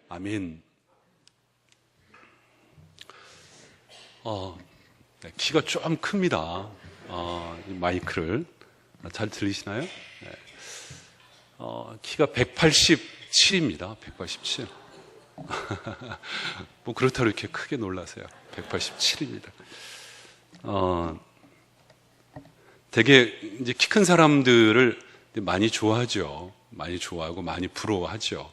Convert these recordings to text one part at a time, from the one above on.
아멘. 네, 키가 좀 큽니다. 이 마이크를 잘 들리시나요? 네. 키가 187입니다. 187. 뭐 그렇다고 이렇게 크게 놀라세요. 187입니다. 되게 이제 키 큰 사람들을 많이 좋아하죠. 많이 좋아하고 많이 부러워하죠.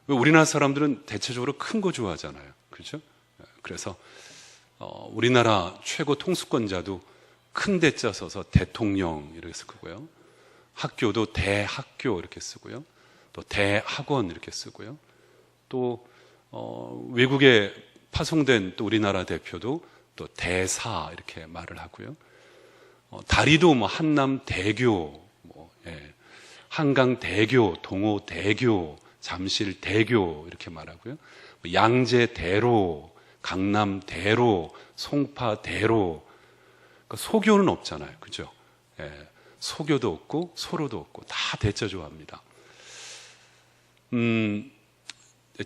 우리나라 사람들은 대체적으로 큰 거 좋아하잖아요. 그렇죠? 그래서 우리나라 최고 통수권자도 큰 대자 써서 대통령 이렇게 쓰고요. 학교도 대학교 이렇게 쓰고요. 또 대학원 이렇게 쓰고요. 또 외국에 파송된 또 우리나라 대표도 또 대사 이렇게 말을 하고요. 다리도 뭐 한남대교, 한강대교, 동호대교, 잠실대교 이렇게 말하고요. 양재대로, 강남대로, 송파대로. 그러니까 소교는 없잖아요. 그죠? 소교도 없고 소로도 없고 다 대자 좋아합니다.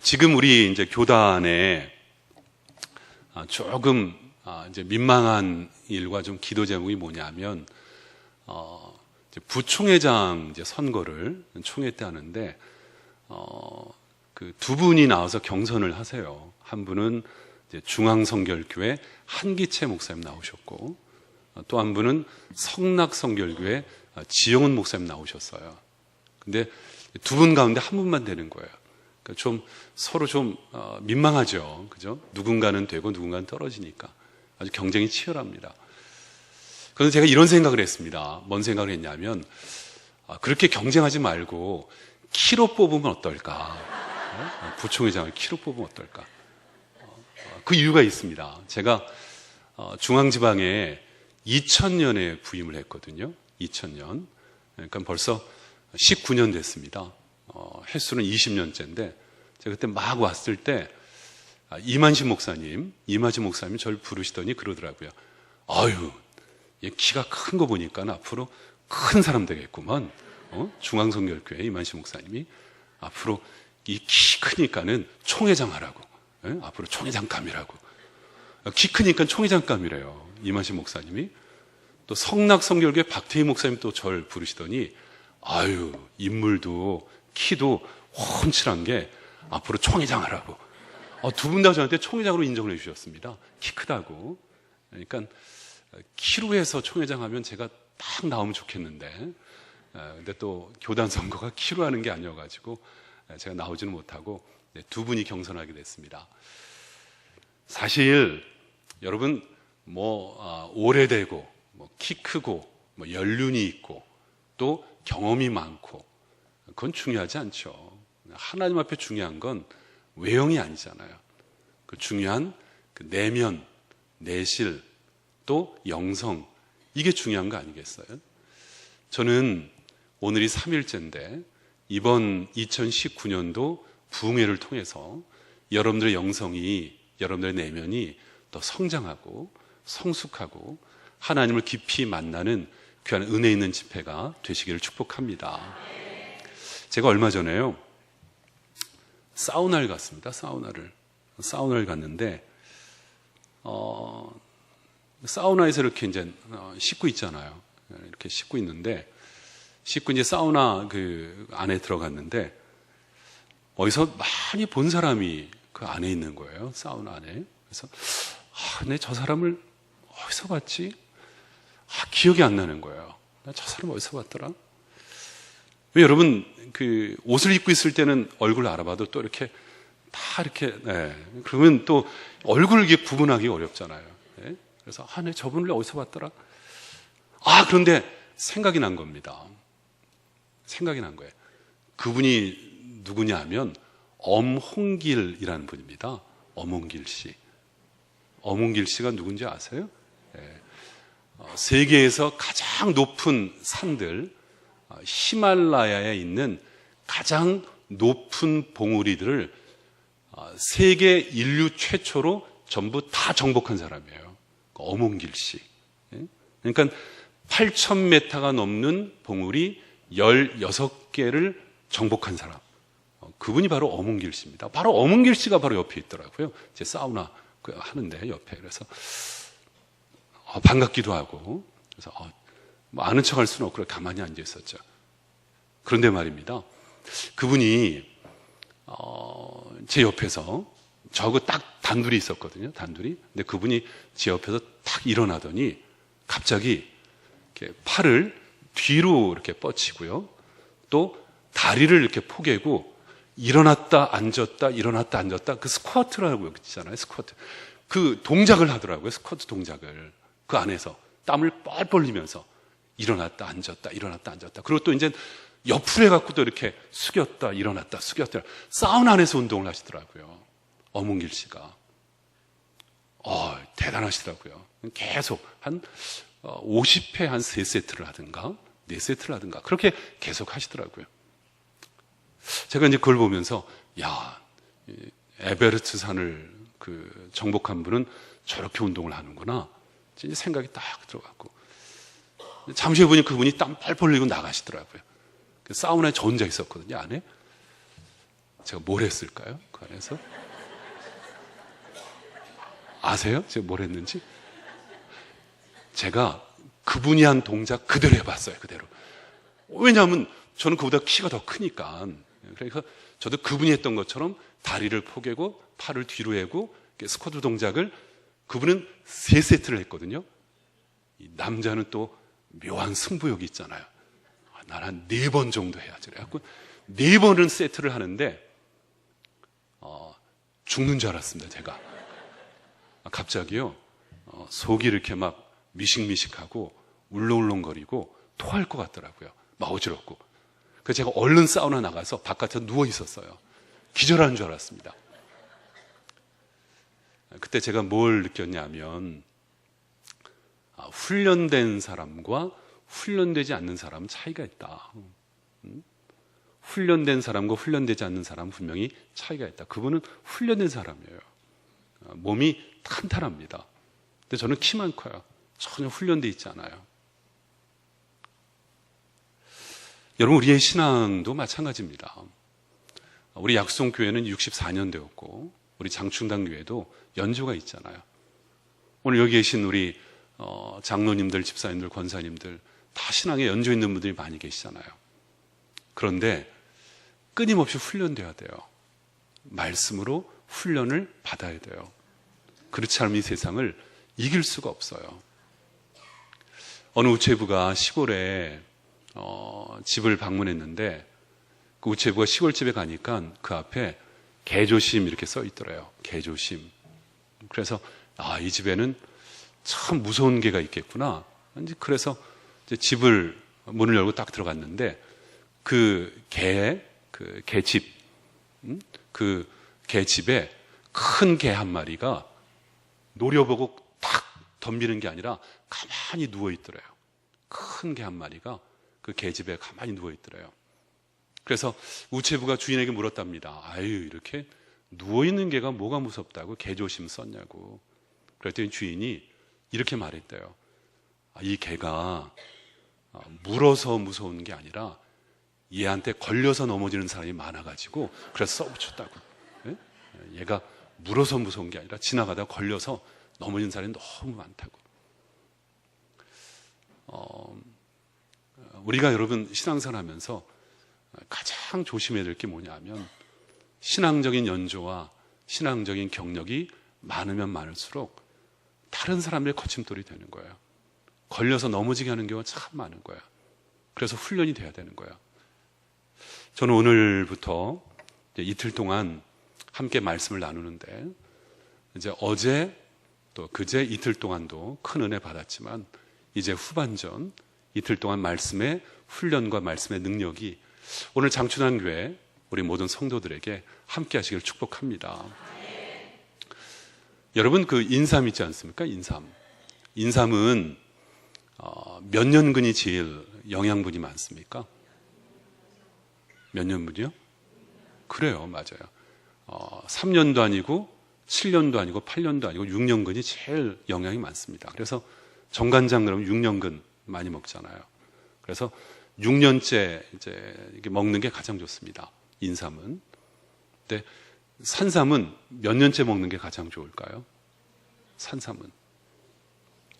지금 우리 이제 교단에 조금 이제 민망한 일과 좀 기도 제목이 뭐냐면 이제 부총회장 이제 선거를 총회 때 하는데 그 두 분이 나와서 경선을 하세요. 한 분은 이제 중앙성결교회 한기채 목사님 나오셨고 또 한 분은 성락성결교회 지영훈 목사님 나오셨어요. 근데 두 분 가운데 한 분만 되는 거예요. 그러니까 좀 서로 좀 민망하죠. 그죠? 누군가는 되고 누군가는 떨어지니까 아주 경쟁이 치열합니다. 그래서 제가 이런 생각을 했습니다. 뭔 생각을 했냐면 그렇게 경쟁하지 말고 키로 뽑으면 어떨까? 부총회장을 키로 뽑으면 어떨까? 그 이유가 있습니다. 제가 중앙지방에 2000년에 부임을 했거든요. 2000년. 그러니까 벌써 19년 됐습니다. 횟수는 20년째인데 제가 그때 막 왔을 때 이만식 목사님이 저를 부르시더니 그러더라고요. 아유, 얘 키가 큰 거 보니까 앞으로 큰 사람 되겠구만. 중앙성결교회 이만식 목사님이 앞으로 이 키 크니까는 총회장 하라고. 앞으로 총회장감이라고. 키 크니까 총회장감이래요. 이만식 목사님이. 또 성락성결교회 박태희 목사님 또 저를 부르시더니 아유, 인물도 키도 훤칠한 게 앞으로 총회장 하라고. 두 분 다 저한테 총회장으로 인정을 해주셨습니다. 키 크다고. 그러니까 키로 해서 총회장 하면 제가 딱 나오면 좋겠는데 근데 또 교단 선거가 키로 하는 게 아니어가지고 제가 나오지는 못하고 두 분이 경선하게 됐습니다. 사실 여러분 오래되고 키 크고 연륜이 있고 또 경험이 많고 그건 중요하지 않죠. 하나님 앞에 중요한 건 외형이 아니잖아요. 그 중요한 그 내면, 내실, 또 영성, 이게 중요한 거 아니겠어요? 저는 오늘이 3일째인데 이번 2019년도 부흥회를 통해서 여러분들의 영성이, 여러분들의 내면이 더 성장하고 성숙하고 하나님을 깊이 만나는 귀한 은혜 있는 집회가 되시기를 축복합니다. 제가 얼마 전에요 사우나를 갔습니다. 사우나를 갔는데 사우나에서 이렇게 이제 씻고 있잖아요. 이렇게 씻고 있는데 씻고 이제 사우나 그 안에 들어갔는데 어디서 많이 본 사람이 그 안에 있는 거예요. 사우나 안에. 그래서 내 저 사람을 어디서 봤지? 기억이 안 나는 거예요. 나 저 사람 어디서 봤더라? 왜 여러분 그 옷을 입고 있을 때는 얼굴 알아봐도 또 이렇게 다 이렇게 그러면 또 얼굴을 이게 구분하기 어렵잖아요. 그래서 내 저분을 어디서 봤더라? 그런데 생각이 난 겁니다. 생각이 난 거예요. 그분이 누구냐면 엄홍길이라는 분입니다. 엄홍길 씨. 엄홍길 씨가 누군지 아세요? 세계에서 가장 높은 산들 히말라야에 있는 가장 높은 봉우리들을 세계 인류 최초로 전부 다 정복한 사람이에요. 엄홍길 씨. 그러니까 8,000m가 넘는 봉우리 16개를 정복한 사람. 그분이 바로 어문길 씨입니다. 바로 어문길 씨가 바로 옆에 있더라고요. 제 사우나 하는데 옆에. 그래서 반갑기도 하고, 그래서 뭐 아는 척할 수는 없고 가만히 앉아 있었죠. 그런데 말입니다. 그분이 제 옆에서 저하고 딱 단둘이 있었거든요. 단둘이. 근데 그분이 제 옆에서 딱 일어나더니 갑자기 이렇게 팔을 뒤로 이렇게 뻗치고요. 또 다리를 이렇게 포개고 일어났다 앉았다 일어났다 앉았다, 그 스쿼트라고 있잖아요. 스쿼트. 그 동작을 하더라고요. 스쿼트 동작을. 그 안에서 땀을 뻘뻘 흘리면서 일어났다 앉았다 일어났다 앉았다. 그리고 또 이제 옆으로 해갖고 또 이렇게 숙였다 일어났다 숙였다. 사우나 안에서 운동을 하시더라고요. 어문길 씨가. 대단하시더라고요. 계속 한 50회 한 3세트를 하든가 4세트를 하든가 그렇게 계속 하시더라고요. 제가 이제 그걸 보면서 에베레스트 산을 정복한 분은 저렇게 운동을 하는구나 이제 생각이 딱 들어갔고, 잠시 후에 보니 그분이 땀 뻘뻘 흘리고 나가시더라고요. 사우나에 저 혼자 있었거든요. 안에. 제가 뭘 했을까요? 그 안에서 아세요? 제가 뭘 했는지? 제가 그분이 한 동작 그대로 해봤어요. 그대로. 왜냐하면 저는 그보다 키가 더 크니까. 그러니까 저도 그분이 했던 것처럼 다리를 포개고 팔을 뒤로 해고 스쿼트 동작을, 그분은 3세트를 했거든요. 이 남자는 또 묘한 승부욕이 있잖아요. 나는 한 4번 정도 해야지. 그래갖고 4번은 세트를 하는데 죽는 줄 알았습니다. 제가 갑자기요 속이 이렇게 막 미식미식하고 울렁울렁거리고 토할 것 같더라고요. 막 어지럽고. 그래서 제가 얼른 사우나 나가서 바깥에 누워 있었어요. 기절하는 줄 알았습니다. 그때 제가 뭘 느꼈냐면 훈련된 사람과 훈련되지 않는 사람은 차이가 있다. 훈련된 사람과 훈련되지 않는 사람은 분명히 차이가 있다. 그분은 훈련된 사람이에요. 몸이 탄탄합니다. 근데 저는 키만 커요. 전혀 훈련되어 있지 않아요. 여러분, 우리의 신앙도 마찬가지입니다. 우리 약속교회는 64년 되었고 우리 장충당교회도 연조가 있잖아요. 오늘 여기 계신 우리 장로님들, 집사님들, 권사님들 다 신앙에 연조 있는 분들이 많이 계시잖아요. 그런데 끊임없이 훈련돼야 돼요. 말씀으로 훈련을 받아야 돼요. 그렇지 않으면 이 세상을 이길 수가 없어요. 어느 우체부가 시골에 집을 방문했는데 그 우체부가 시골집에 가니까 그 앞에 개조심 이렇게 써 있더래요. 개조심. 그래서 이 집에는 참 무서운 개가 있겠구나. 그래서 이제 집을 문을 열고 딱 들어갔는데 그 개집, 그 개집에 큰 개 한 마리가 노려보고 탁 덤비는 게 아니라 가만히 누워 있더래요. 큰 개 한 마리가 그 개집에 가만히 누워 있더래요. 그래서 우체부가 주인에게 물었답니다. 이렇게 누워있는 개가 뭐가 무섭다고 개조심 썼냐고. 그랬더니 주인이 이렇게 말했대요. 이 개가 물어서 무서운 게 아니라 얘한테 걸려서 넘어지는 사람이 많아가지고 그래서 써붙였다고. 얘가 물어서 무서운 게 아니라 지나가다 걸려서 넘어지는 사람이 너무 많다고. 우리가 여러분 신앙생활 하면서 가장 조심해야 될 게 뭐냐면 신앙적인 연조와 신앙적인 경력이 많으면 많을수록 다른 사람들의 거침돌이 되는 거예요. 걸려서 넘어지게 하는 경우가 참 많은 거예요. 그래서 훈련이 돼야 되는 거예요. 저는 오늘부터 이틀 동안 함께 말씀을 나누는데 이제 어제 또 그제 이틀 동안도 큰 은혜 받았지만 이제 후반전 이틀 동안 말씀의 훈련과 말씀의 능력이 오늘 장춘환교회 우리 모든 성도들에게 함께 하시길 축복합니다. 여러분 그 인삼 있지 않습니까? 인삼은 몇 년근이 제일 영양분이 많습니까? 몇 년분이요? 그래요, 맞아요. 3년도 아니고 7년도 아니고 8년도 아니고 6년근이 제일 영양이 많습니다. 그래서 정간장 그러면 6년근 많이 먹잖아요. 그래서 6년째 이제 이게 먹는 게 가장 좋습니다. 인삼은. 근데 산삼은 몇 년째 먹는 게 가장 좋을까요? 산삼은.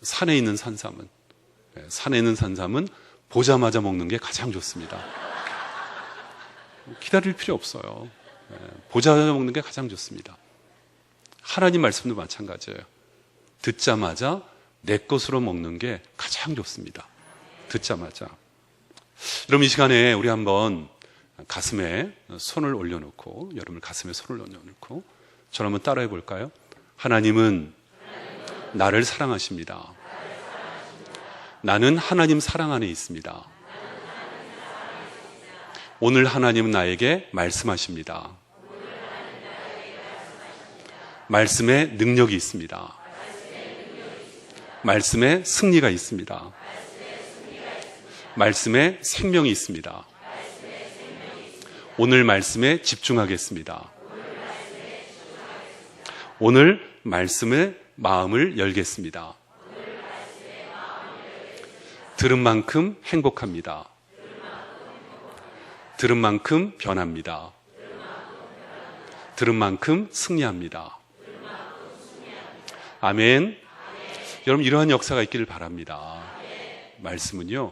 산에 있는 산삼은. 산에 있는 산삼은 보자마자 먹는 게 가장 좋습니다. 기다릴 필요 없어요. 보자마자 먹는 게 가장 좋습니다. 하나님 말씀도 마찬가지예요. 듣자마자 내 것으로 먹는 게 가장 좋습니다. 듣자마자. 여러분, 이 시간에 우리 한번 가슴에 손을 올려놓고, 여러분 가슴에 손을 올려놓고 저를 한번 따라해 볼까요? 하나님은 나를 사랑하십니다. 나는 하나님 사랑 안에 있습니다. 오늘 하나님은 나에게 말씀하십니다. 말씀에 능력이 있습니다. 말씀에 승리가 있습니다. 말씀에 생명이 있습니다. 오늘 말씀에 집중하겠습니다. 오늘 말씀에 마음을 열겠습니다. 들은 만큼 행복합니다. 들은 만큼 변합니다. 들은 만큼 승리합니다. 아멘. 여러분, 이러한 역사가 있기를 바랍니다. 말씀은요,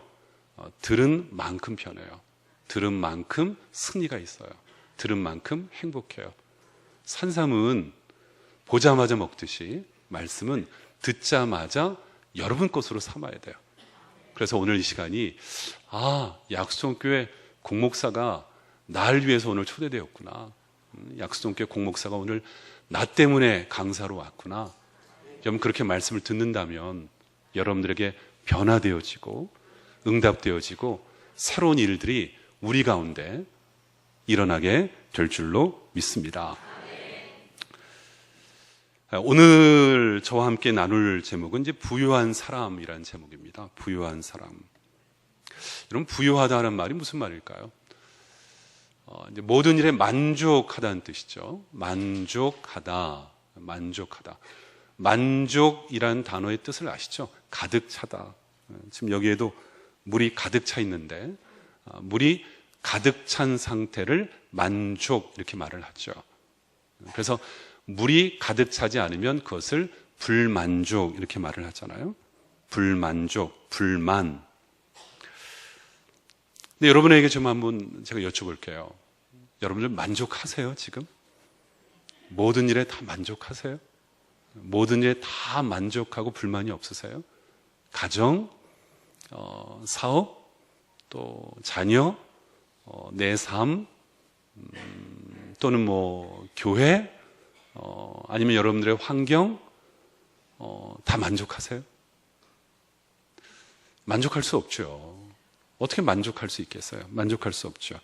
들은 만큼 변해요. 들은 만큼 승리가 있어요. 들은 만큼 행복해요. 산삼은 보자마자 먹듯이 말씀은 듣자마자 여러분 것으로 삼아야 돼요. 그래서 오늘 이 시간이 약수동교회 공목사가 날 위해서 오늘 초대되었구나. 약수동교회 공목사가 오늘 나 때문에 강사로 왔구나. 여러분, 그렇게 말씀을 듣는다면 여러분들에게 변화되어지고 응답되어지고 새로운 일들이 우리 가운데 일어나게 될 줄로 믿습니다. 오늘 저와 함께 나눌 제목은 이제 부유한 사람이라는 제목입니다. 부유한 사람. 여러분, 부유하다는 말이 무슨 말일까요? 이제 모든 일에 만족하다는 뜻이죠. 만족하다. 만족이라는 단어의 뜻을 아시죠? 가득 차다. 지금 여기에도 물이 가득 차 있는데, 물이 가득 찬 상태를 만족, 이렇게 말을 하죠. 그래서 물이 가득 차지 않으면 그것을 불만족, 이렇게 말을 하잖아요. 불만족, 불만. 근데 여러분에게 좀 한번 제가 여쭤볼게요. 여러분들 만족하세요, 지금? 모든 일에 다 만족하세요? 모든 일에 다 만족하고 불만이 없으세요? 가정, 사업, 또 자녀, 내 삶, 또는 교회, 아니면 여러분들의 환경, 다 만족하세요? 만족할 수 없죠. 어떻게 만족할 수 있겠어요? 만족할 수 없죠.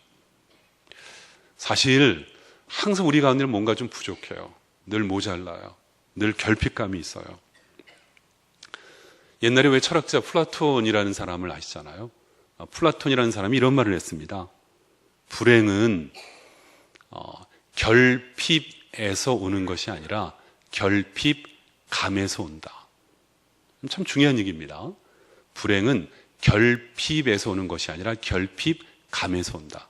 사실 항상 우리 가운데 뭔가 좀 부족해요. 늘 모자라요. 늘 결핍감이 있어요. 옛날에 왜 철학자 플라톤이라는 사람을 아시잖아요. 플라톤이라는 사람이 이런 말을 했습니다. 불행은 결핍에서 오는 것이 아니라 결핍감에서 온다. 참 중요한 얘기입니다. 불행은 결핍에서 오는 것이 아니라 결핍감에서 온다.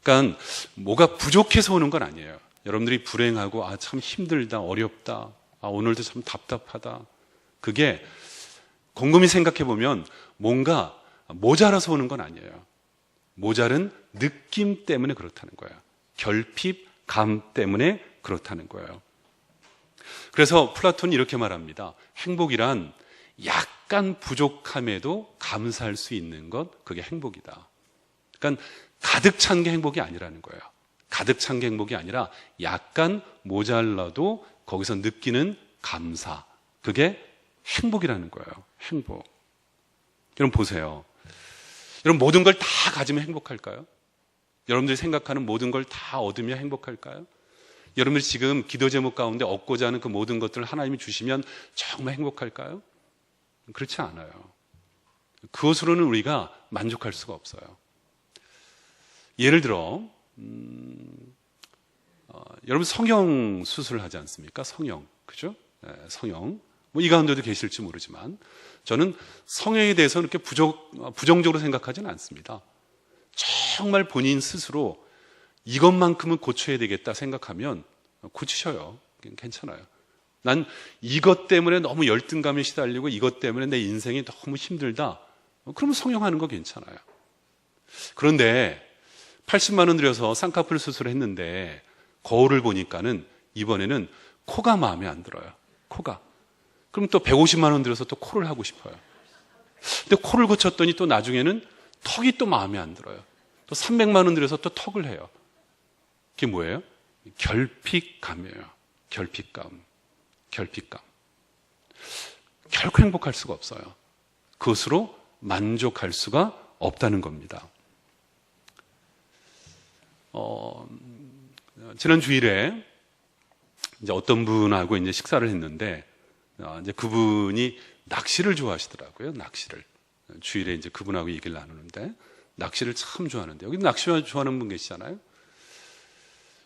그러니까 뭐가 부족해서 오는 건 아니에요. 여러분들이 불행하고 참 힘들다, 어렵다, 오늘도 참 답답하다. 그게 곰곰이 생각해 보면 뭔가 모자라서 오는 건 아니에요. 모자른 느낌 때문에 그렇다는 거예요. 결핍감 때문에 그렇다는 거예요. 그래서 플라톤이 이렇게 말합니다. 행복이란 약간 부족함에도 감사할 수 있는 것, 그게 행복이다. 그러니까 가득 찬 게 행복이 아니라는 거예요. 가득 찬 게 행복이 아니라 약간 모자라도 거기서 느끼는 감사, 그게 행복이라는 거예요. 행복. 여러분 보세요. 여러분 모든 걸 다 가지면 행복할까요? 여러분들이 생각하는 모든 걸 다 얻으면 행복할까요? 여러분들이 지금 기도 제목 가운데 얻고자 하는 그 모든 것들을 하나님이 주시면 정말 행복할까요? 그렇지 않아요. 그것으로는 우리가 만족할 수가 없어요. 예를 들어 여러분 성형 수술을 하지 않습니까? 성형, 그죠? 네, 성형. 이 가운데도 계실지 모르지만 저는 성형에 대해서 그렇게 부정적으로 생각하지는 않습니다. 정말 본인 스스로 이것만큼은 고쳐야 되겠다 생각하면 고치셔요. 괜찮아요. 난 이것 때문에 너무 열등감에 시달리고 이것 때문에 내 인생이 너무 힘들다. 그러면 성형하는 거 괜찮아요. 그런데 80만 원 들여서 쌍꺼풀 수술을 했는데 거울을 보니까는 이번에는 코가 마음에 안 들어요. 코가. 그럼 또 150만 원 들여서 또 코를 하고 싶어요. 근데 코를 고쳤더니 또 나중에는 턱이 또 마음에 안 들어요. 또 300만 원 들여서 또 턱을 해요. 그게 뭐예요? 결핍감이에요. 결핍감. 결코 행복할 수가 없어요. 그것으로 만족할 수가 없다는 겁니다. 지난 주일에 이제 어떤 분하고 이제 식사를 했는데, 이제 그분이 낚시를 좋아하시더라고요. 낚시를. 주일에 이제 그분하고 얘기를 나누는데, 낚시를 참 좋아하는데, 여기 낚시 좋아하는 분 계시잖아요?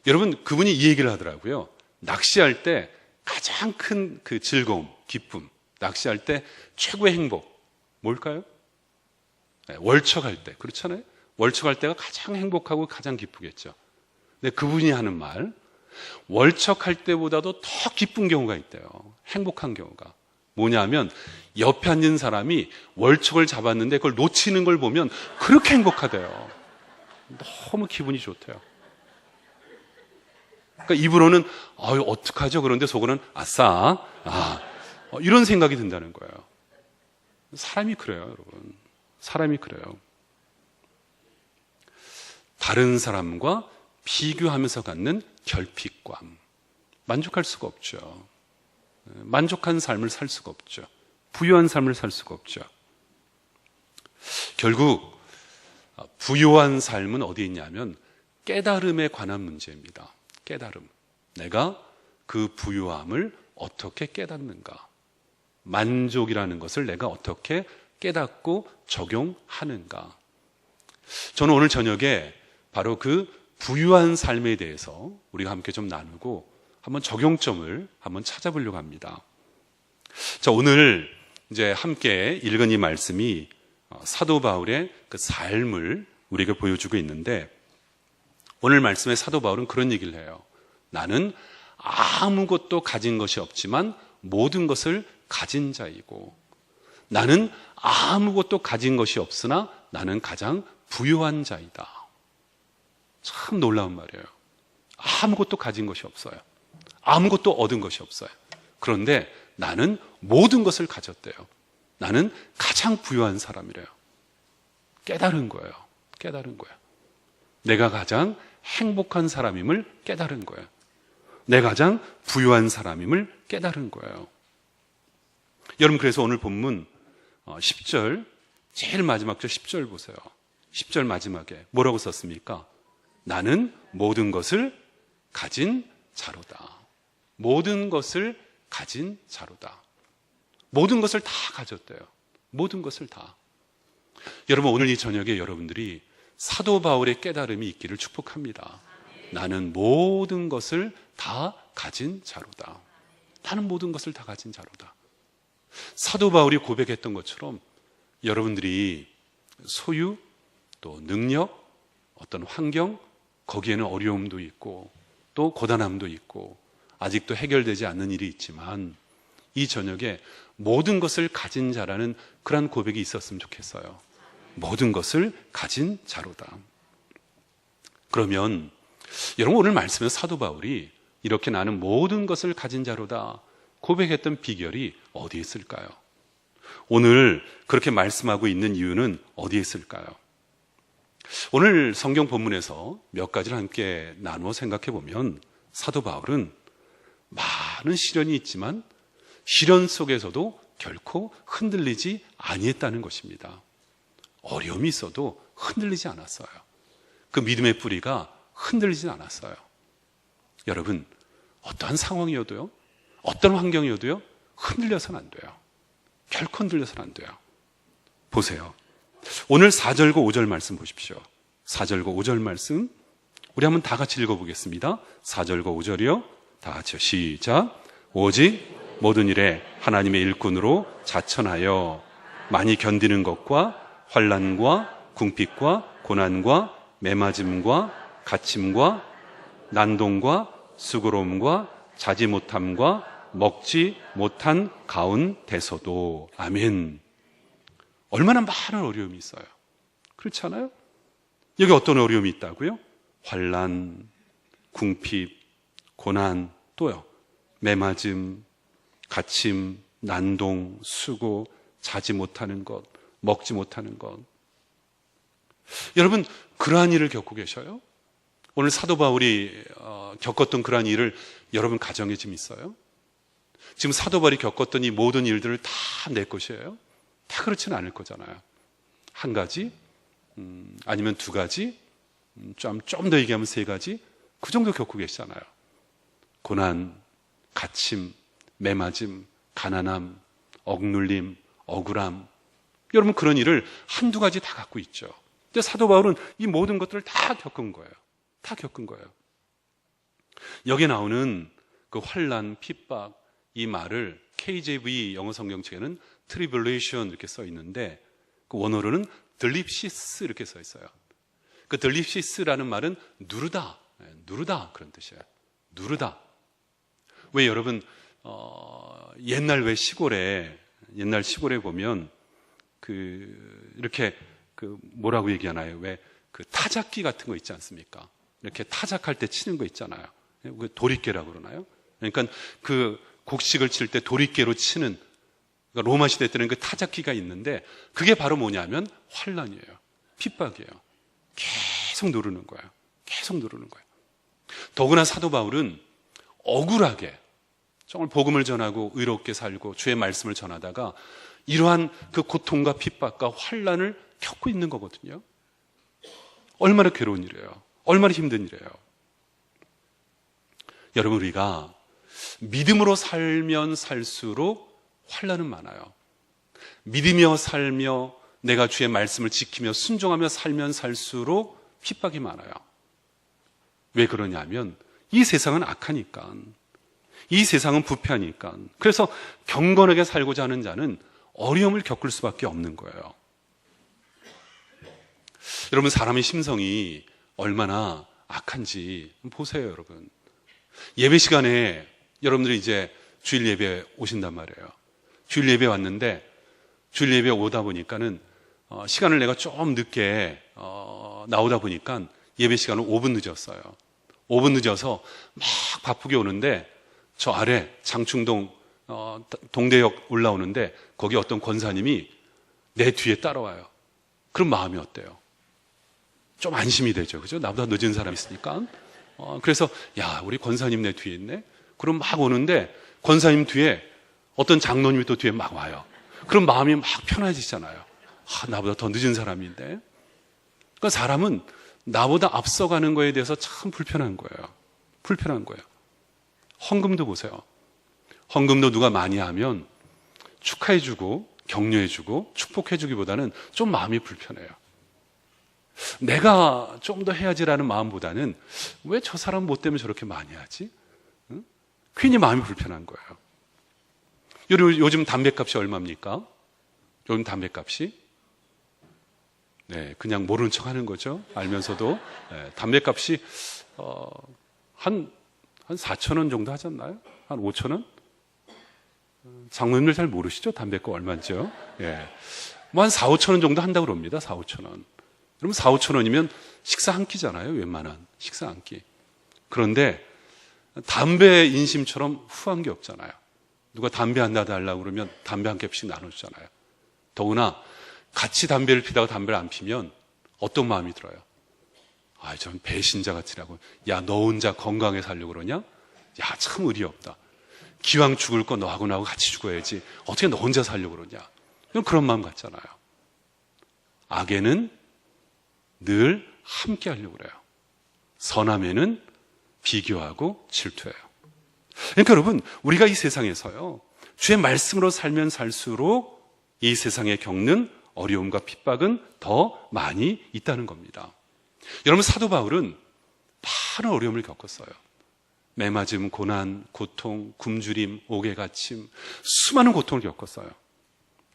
여러분, 그분이 이 얘기를 하더라고요. 낚시할 때 가장 큰 그 즐거움, 기쁨, 낚시할 때 최고의 행복, 뭘까요? 네, 월척할 때, 그렇잖아요? 월척할 때가 가장 행복하고 가장 기쁘겠죠. 근데 그분이 하는 말, 월척할 때보다도 더 기쁜 경우가 있대요. 행복한 경우가. 뭐냐면 옆에 앉은 사람이 월척을 잡았는데 그걸 놓치는 걸 보면 그렇게 행복하대요. 너무 기분이 좋대요. 그러니까 입으로는 어떡하죠? 그런데 속으로는 아싸, 이런 생각이 든다는 거예요. 사람이 그래요, 여러분. 사람이 그래요. 다른 사람과 비교하면서 갖는 결핍감. 만족할 수가 없죠. 만족한 삶을 살 수가 없죠. 부유한 삶을 살 수가 없죠. 결국 부유한 삶은 어디에 있냐면 깨달음에 관한 문제입니다. 깨달음. 내가 그 부유함을 어떻게 깨닫는가. 만족이라는 것을 내가 어떻게 깨닫고 적용하는가. 저는 오늘 저녁에 바로 그 부유한 삶에 대해서 우리가 함께 좀 나누고 한번 적용점을 한번 찾아보려고 합니다. 자, 오늘 이제 함께 읽은 이 말씀이 사도 바울의 그 삶을 우리에게 보여주고 있는데, 오늘 말씀에 사도 바울은 그런 얘기를 해요. 나는 아무것도 가진 것이 없지만 모든 것을 가진 자이고, 나는 아무것도 가진 것이 없으나 나는 가장 부유한 자이다. 참 놀라운 말이에요. 아무것도 가진 것이 없어요. 아무것도 얻은 것이 없어요. 그런데 나는 모든 것을 가졌대요. 나는 가장 부유한 사람이래요. 깨달은 거예요. 깨달은 거예요. 내가 가장 행복한 사람임을 깨달은 거예요. 내가 가장 부유한 사람임을 깨달은 거예요. 여러분, 그래서 오늘 본문 10절, 제일 마지막 절 10절 보세요. 10절 마지막에 뭐라고 썼습니까? 나는 모든 것을 가진 자로다. 모든 것을 가진 자로다. 모든 것을 다 가졌대요. 모든 것을 다. 여러분, 오늘 이 저녁에 여러분들이 사도 바울의 깨달음이 있기를 축복합니다. 나는 모든 것을 다 가진 자로다. 나는 모든 것을 다 가진 자로다. 사도 바울이 고백했던 것처럼 여러분들이 소유, 또 능력, 어떤 환경, 거기에는 어려움도 있고 또 고단함도 있고 아직도 해결되지 않는 일이 있지만 이 저녁에 모든 것을 가진 자라는 그런 고백이 있었으면 좋겠어요. 모든 것을 가진 자로다. 그러면 여러분, 오늘 말씀에서 사도 바울이 이렇게 나는 모든 것을 가진 자로다 고백했던 비결이 어디에 있을까요? 오늘 그렇게 말씀하고 있는 이유는 어디에 있을까요? 오늘 성경 본문에서 몇 가지를 함께 나누어 생각해 보면 사도 바울은 많은 시련이 있지만 시련 속에서도 결코 흔들리지 아니했다는 것입니다. 어려움이 있어도 흔들리지 않았어요. 그 믿음의 뿌리가 흔들리지 않았어요. 여러분, 어떠한 상황이어도요, 어떤 환경이어도요, 흔들려서는 안 돼요. 결코 흔들려서는 안 돼요. 보세요. 오늘 4절과 5절 말씀 보십시오. 4절과 5절 말씀 우리 한번 다 같이 읽어보겠습니다. 4절과 5절이요. 다 같이요. 시작. 오직 모든 일에 하나님의 일꾼으로 자천하여 많이 견디는 것과 환난과 궁핍과 고난과 매맞음과 갇힘과 난동과 수고로움과 자지 못함과 먹지 못한 가운데서도. 아멘. 얼마나 많은 어려움이 있어요. 그렇지 않아요? 여기 어떤 어려움이 있다고요? 환난, 궁핍, 고난, 또요 매맞음, 갇힘, 난동, 수고, 자지 못하는 것, 먹지 못하는 것. 여러분, 그러한 일을 겪고 계셔요? 오늘 사도 바울이 겪었던 그러한 일을 여러분 가정에 지금 있어요? 지금 사도 바울이 겪었던 이 모든 일들을 다 내 것이에요? 다 그렇지는 않을 거잖아요. 한 가지, 아니면 두 가지, 좀 더 얘기하면 세 가지, 그 정도 겪고 계시잖아요. 고난, 갇힘, 매맞음, 가난함, 억눌림, 억울함. 여러분 그런 일을 한두 가지 다 갖고 있죠. 근데 사도 바울은 이 모든 것들을 다 겪은 거예요. 다 겪은 거예요. 여기에 나오는 그 환난, 핍박, 이 말을 KJV 영어 성경책에는 tribulation 이렇게 써 있는데 그 원어로는 들립시스 이렇게 써 있어요. 그 들립시스라는 말은 누르다, 누르다 그런 뜻이에요. 누르다. 왜 여러분 옛날 왜 시골에 보면 이렇게 뭐라고 얘기하나요? 왜 그 타작기 같은 거 있지 않습니까? 이렇게 타작할 때 치는 거 있잖아요. 도리깨라고 그러나요? 그러니까 그 곡식을 칠 때 도리깨로 치는, 그러니까 로마 시대 때는 그 타작기가 있는데 그게 바로 뭐냐면 환난이에요. 핍박이에요. 계속 누르는 거예요. 계속 누르는 거예요. 더구나 사도 바울은 억울하게 정말 복음을 전하고 의롭게 살고 주의 말씀을 전하다가 이러한 그 고통과 핍박과 환난을 겪고 있는 거거든요. 얼마나 괴로운 일이에요. 얼마나 힘든 일이에요. 여러분 우리가 믿음으로 살면 살수록 환난은 많아요. 믿으며 살며 내가 주의 말씀을 지키며 순종하며 살면 살수록 핍박이 많아요. 왜 그러냐면 이 세상은 악하니까, 이 세상은 부패하니까. 그래서 경건하게 살고자 하는 자는 어려움을 겪을 수밖에 없는 거예요. 여러분 사람의 심성이 얼마나 악한지 보세요. 여러분 예배 시간에 여러분들이 이제 주일 예배 오신단 말이에요. 주일 예배 왔는데 주일 예배 오다 보니까는 시간을 내가 좀 늦게 나오다 보니까 예배 시간은 5분 늦었어요. 5분 늦어서 막 바쁘게 오는데 저 아래 장충동 동대역 올라오는데 거기 어떤 권사님이 내 뒤에 따라와요. 그럼 마음이 어때요? 좀 안심이 되죠. 그죠? 나보다 늦은 사람이 있으니까. 그래서 야 우리 권사님 내 뒤에 있네. 그럼 막 오는데 권사님 뒤에 어떤 장로님이 또 뒤에 막 와요. 그럼 마음이 막 편해지잖아요. 나보다 더 늦은 사람인데. 그러니까 사람은 나보다 앞서가는 거에 대해서 참 불편한 거예요. 불편한 거예요. 헌금도 보세요. 헌금도 누가 많이 하면 축하해주고 격려해주고 축복해주기보다는 좀 마음이 불편해요. 내가 좀 더 해야지라는 마음보다는 왜 저 사람 뭐 때문에 저렇게 많이 하지? 응? 괜히 마음이 불편한 거예요. 요즘 담배값이 얼마입니까? 요즘 담배값이? 네, 그냥 모르는 척 하는 거죠. 알면서도. 네, 담배값이 한 4,000원 정도 하지 않나요? 한 5,000원? 장모님들 잘 모르시죠? 담배값 얼마인지요? 예. 뭐 한 4, 5,000원 정도 한다고 그럽니다. 4, 5,000원. 그러면 4, 5,000원이면 식사 한 끼잖아요. 웬만한 식사 한 끼. 그런데 담배 인심처럼 후한 게 없잖아요. 누가 담배 하나 달라고 그러면 담배 한 캡씩 나눠주잖아요. 더구나 같이 담배를 피다가 담배를 안 피면 어떤 마음이 들어요? 전 배신자 같으라고. 야, 너 혼자 건강하게 살려고 그러냐? 야, 참 의리 없다. 기왕 죽을 거 너하고 나하고 같이 죽어야지. 어떻게 너 혼자 살려고 그러냐? 그런 마음 같잖아요. 악에는 늘 함께 하려고 그래요. 선함에는 비교하고 질투해요. 그러니까 여러분, 우리가 이 세상에서요, 주의 말씀으로 살면 살수록 이 세상에 겪는 어려움과 핍박은 더 많이 있다는 겁니다. 여러분, 사도 바울은 많은 어려움을 겪었어요. 매맞음, 고난, 고통, 굶주림, 옥에 갇힘, 수많은 고통을 겪었어요.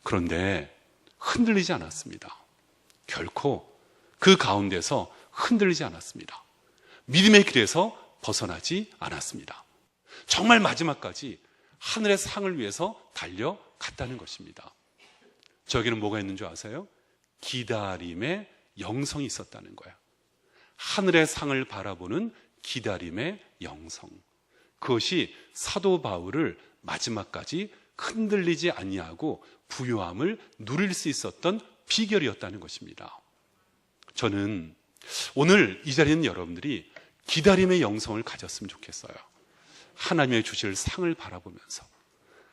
그런데 흔들리지 않았습니다. 결코 그 가운데서 흔들리지 않았습니다. 믿음의 길에서 벗어나지 않았습니다. 정말 마지막까지 하늘의 상을 위해서 달려갔다는 것입니다. 저에게는 뭐가 있는 줄 아세요? 기다림의 영성이 있었다는 거예요. 하늘의 상을 바라보는 기다림의 영성. 그것이 사도 바울을 마지막까지 흔들리지 아니하고 부요함을 누릴 수 있었던 비결이었다는 것입니다. 저는 오늘 이 자리에 있는 여러분들이 기다림의 영성을 가졌으면 좋겠어요. 하나님의 주실 상을 바라보면서,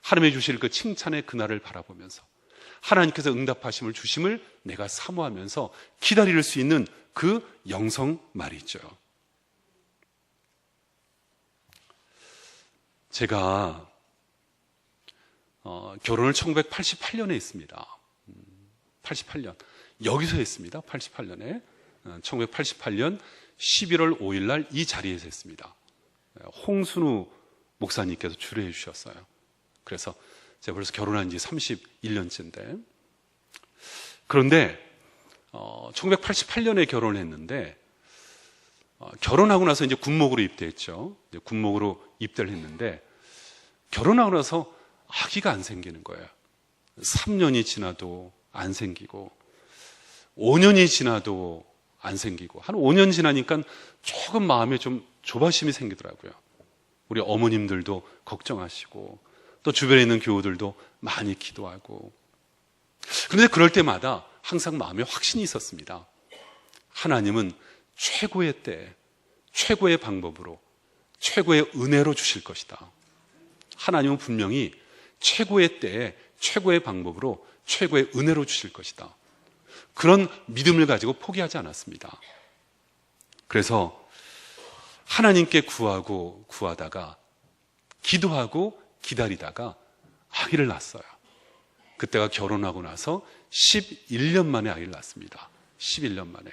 하나님의 주실 그 칭찬의 그날을 바라보면서, 하나님께서 응답하심을 주심을 내가 사모하면서 기다릴 수 있는 그 영성 말이죠. 제가 결혼을 1988년에 했습니다. 88년. 여기서 했습니다. 88년에. 1988년 11월 5일 날 이 자리에서 했습니다. 홍순우 목사님께서 주례해 주셨어요. 그래서 제가 벌써 결혼한 지 31년째인데, 그런데 1988년에 결혼을 했는데, 결혼하고 나서 이제 군목으로 입대했죠. 군목으로 입대를 했는데, 결혼하고 나서 아기가 안 생기는 거예요. 3년이 지나도 안 생기고 5년이 지나도 안 생기고, 한 5년 지나니까 조금 마음에 좀 조바심이 생기더라고요. 우리 어머님들도 걱정하시고 또 주변에 있는 교우들도 많이 기도하고. 그런데 그럴 때마다 항상 마음에 확신이 있었습니다. 하나님은 최고의 때, 최고의 방법으로, 최고의 은혜로 주실 것이다. 하나님은 분명히 최고의 때에 최고의 방법으로 최고의 은혜로 주실 것이다. 그런 믿음을 가지고 포기하지 않았습니다. 그래서 하나님께 구하다가 기도하고 기다리다가 아기를 낳았어요. 그때가 결혼하고 나서 11년 만에 아기를 낳았습니다. 11년 만에.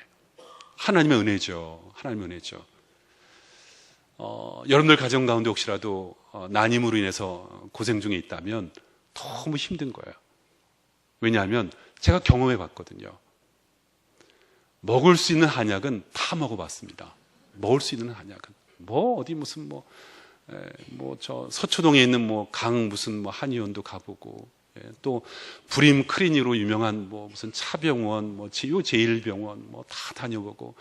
하나님의 은혜죠. 하나님의 은혜죠. 여러분들 가정 가운데 혹시라도 난임으로 인해서 고생 중에 있다면 너무 힘든 거예요. 왜냐하면 제가 경험해 봤거든요. 먹을 수 있는 한약은 다 먹어봤습니다. 먹을 수 있는 한약은 어디 무슨 저 서초동에 있는 강 무슨 한의원도 가보고, 또 불임 크리니로 유명한 무슨 차병원, 제일병원 다 다녀보고,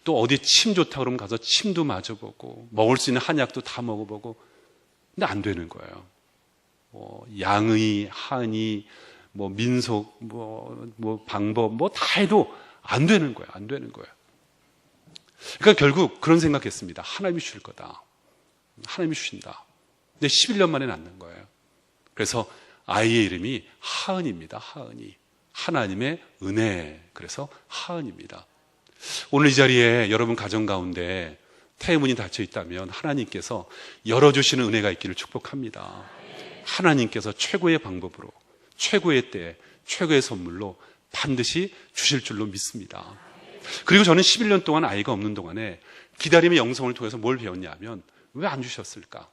또 어디 침 좋다 그러면 가서 침도 맞아보고, 먹을 수 있는 한약도 다 먹어보고, 근데 안 되는 거예요. 양의, 한의, 민속, 방법 다 해도 안 되는 거예요. 안 되는 거예요. 그러니까 결국 그런 생각했습니다. 하나님이 주실 거다. 하나님이 주신다. 근데 11년 만에 낳는 거예요. 그래서 아이의 이름이 하은입니다. 하은이. 하나님의 은혜. 그래서 하은입니다. 오늘 이 자리에 여러분 가정 가운데 태문이 닫혀 있다면 하나님께서 열어주시는 은혜가 있기를 축복합니다. 하나님께서 최고의 방법으로, 최고의 때에, 최고의 선물로 반드시 주실 줄로 믿습니다. 그리고 저는 11년 동안 아이가 없는 동안에 기다림의 영성을 통해서 뭘 배웠냐면, 왜 안 주셨을까?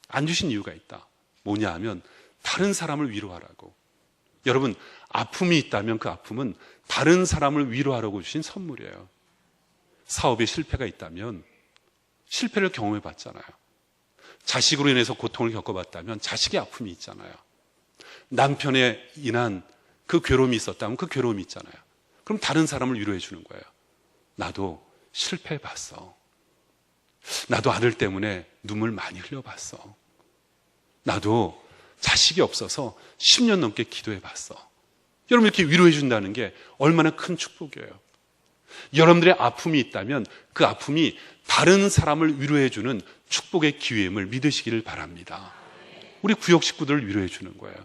안 주신 이유가 있다. 뭐냐 하면 다른 사람을 위로하라고. 여러분, 아픔이 있다면 그 아픔은 다른 사람을 위로하라고 주신 선물이에요. 사업에 실패가 있다면 실패를 경험해 봤잖아요. 자식으로 인해서 고통을 겪어봤다면 자식의 아픔이 있잖아요. 남편에 인한 그 괴로움이 있었다면 그 괴로움이 있잖아요. 그럼 다른 사람을 위로해 주는 거예요. 나도 실패해 봤어. 나도 아들 때문에 눈물 많이 흘려봤어. 나도 자식이 없어서 10년 넘게 기도해 봤어. 여러분, 이렇게 위로해 준다는 게 얼마나 큰 축복이에요. 여러분들의 아픔이 있다면 그 아픔이 다른 사람을 위로해 주는 축복의 기회임을 믿으시기를 바랍니다. 우리 구역 식구들을 위로해 주는 거예요.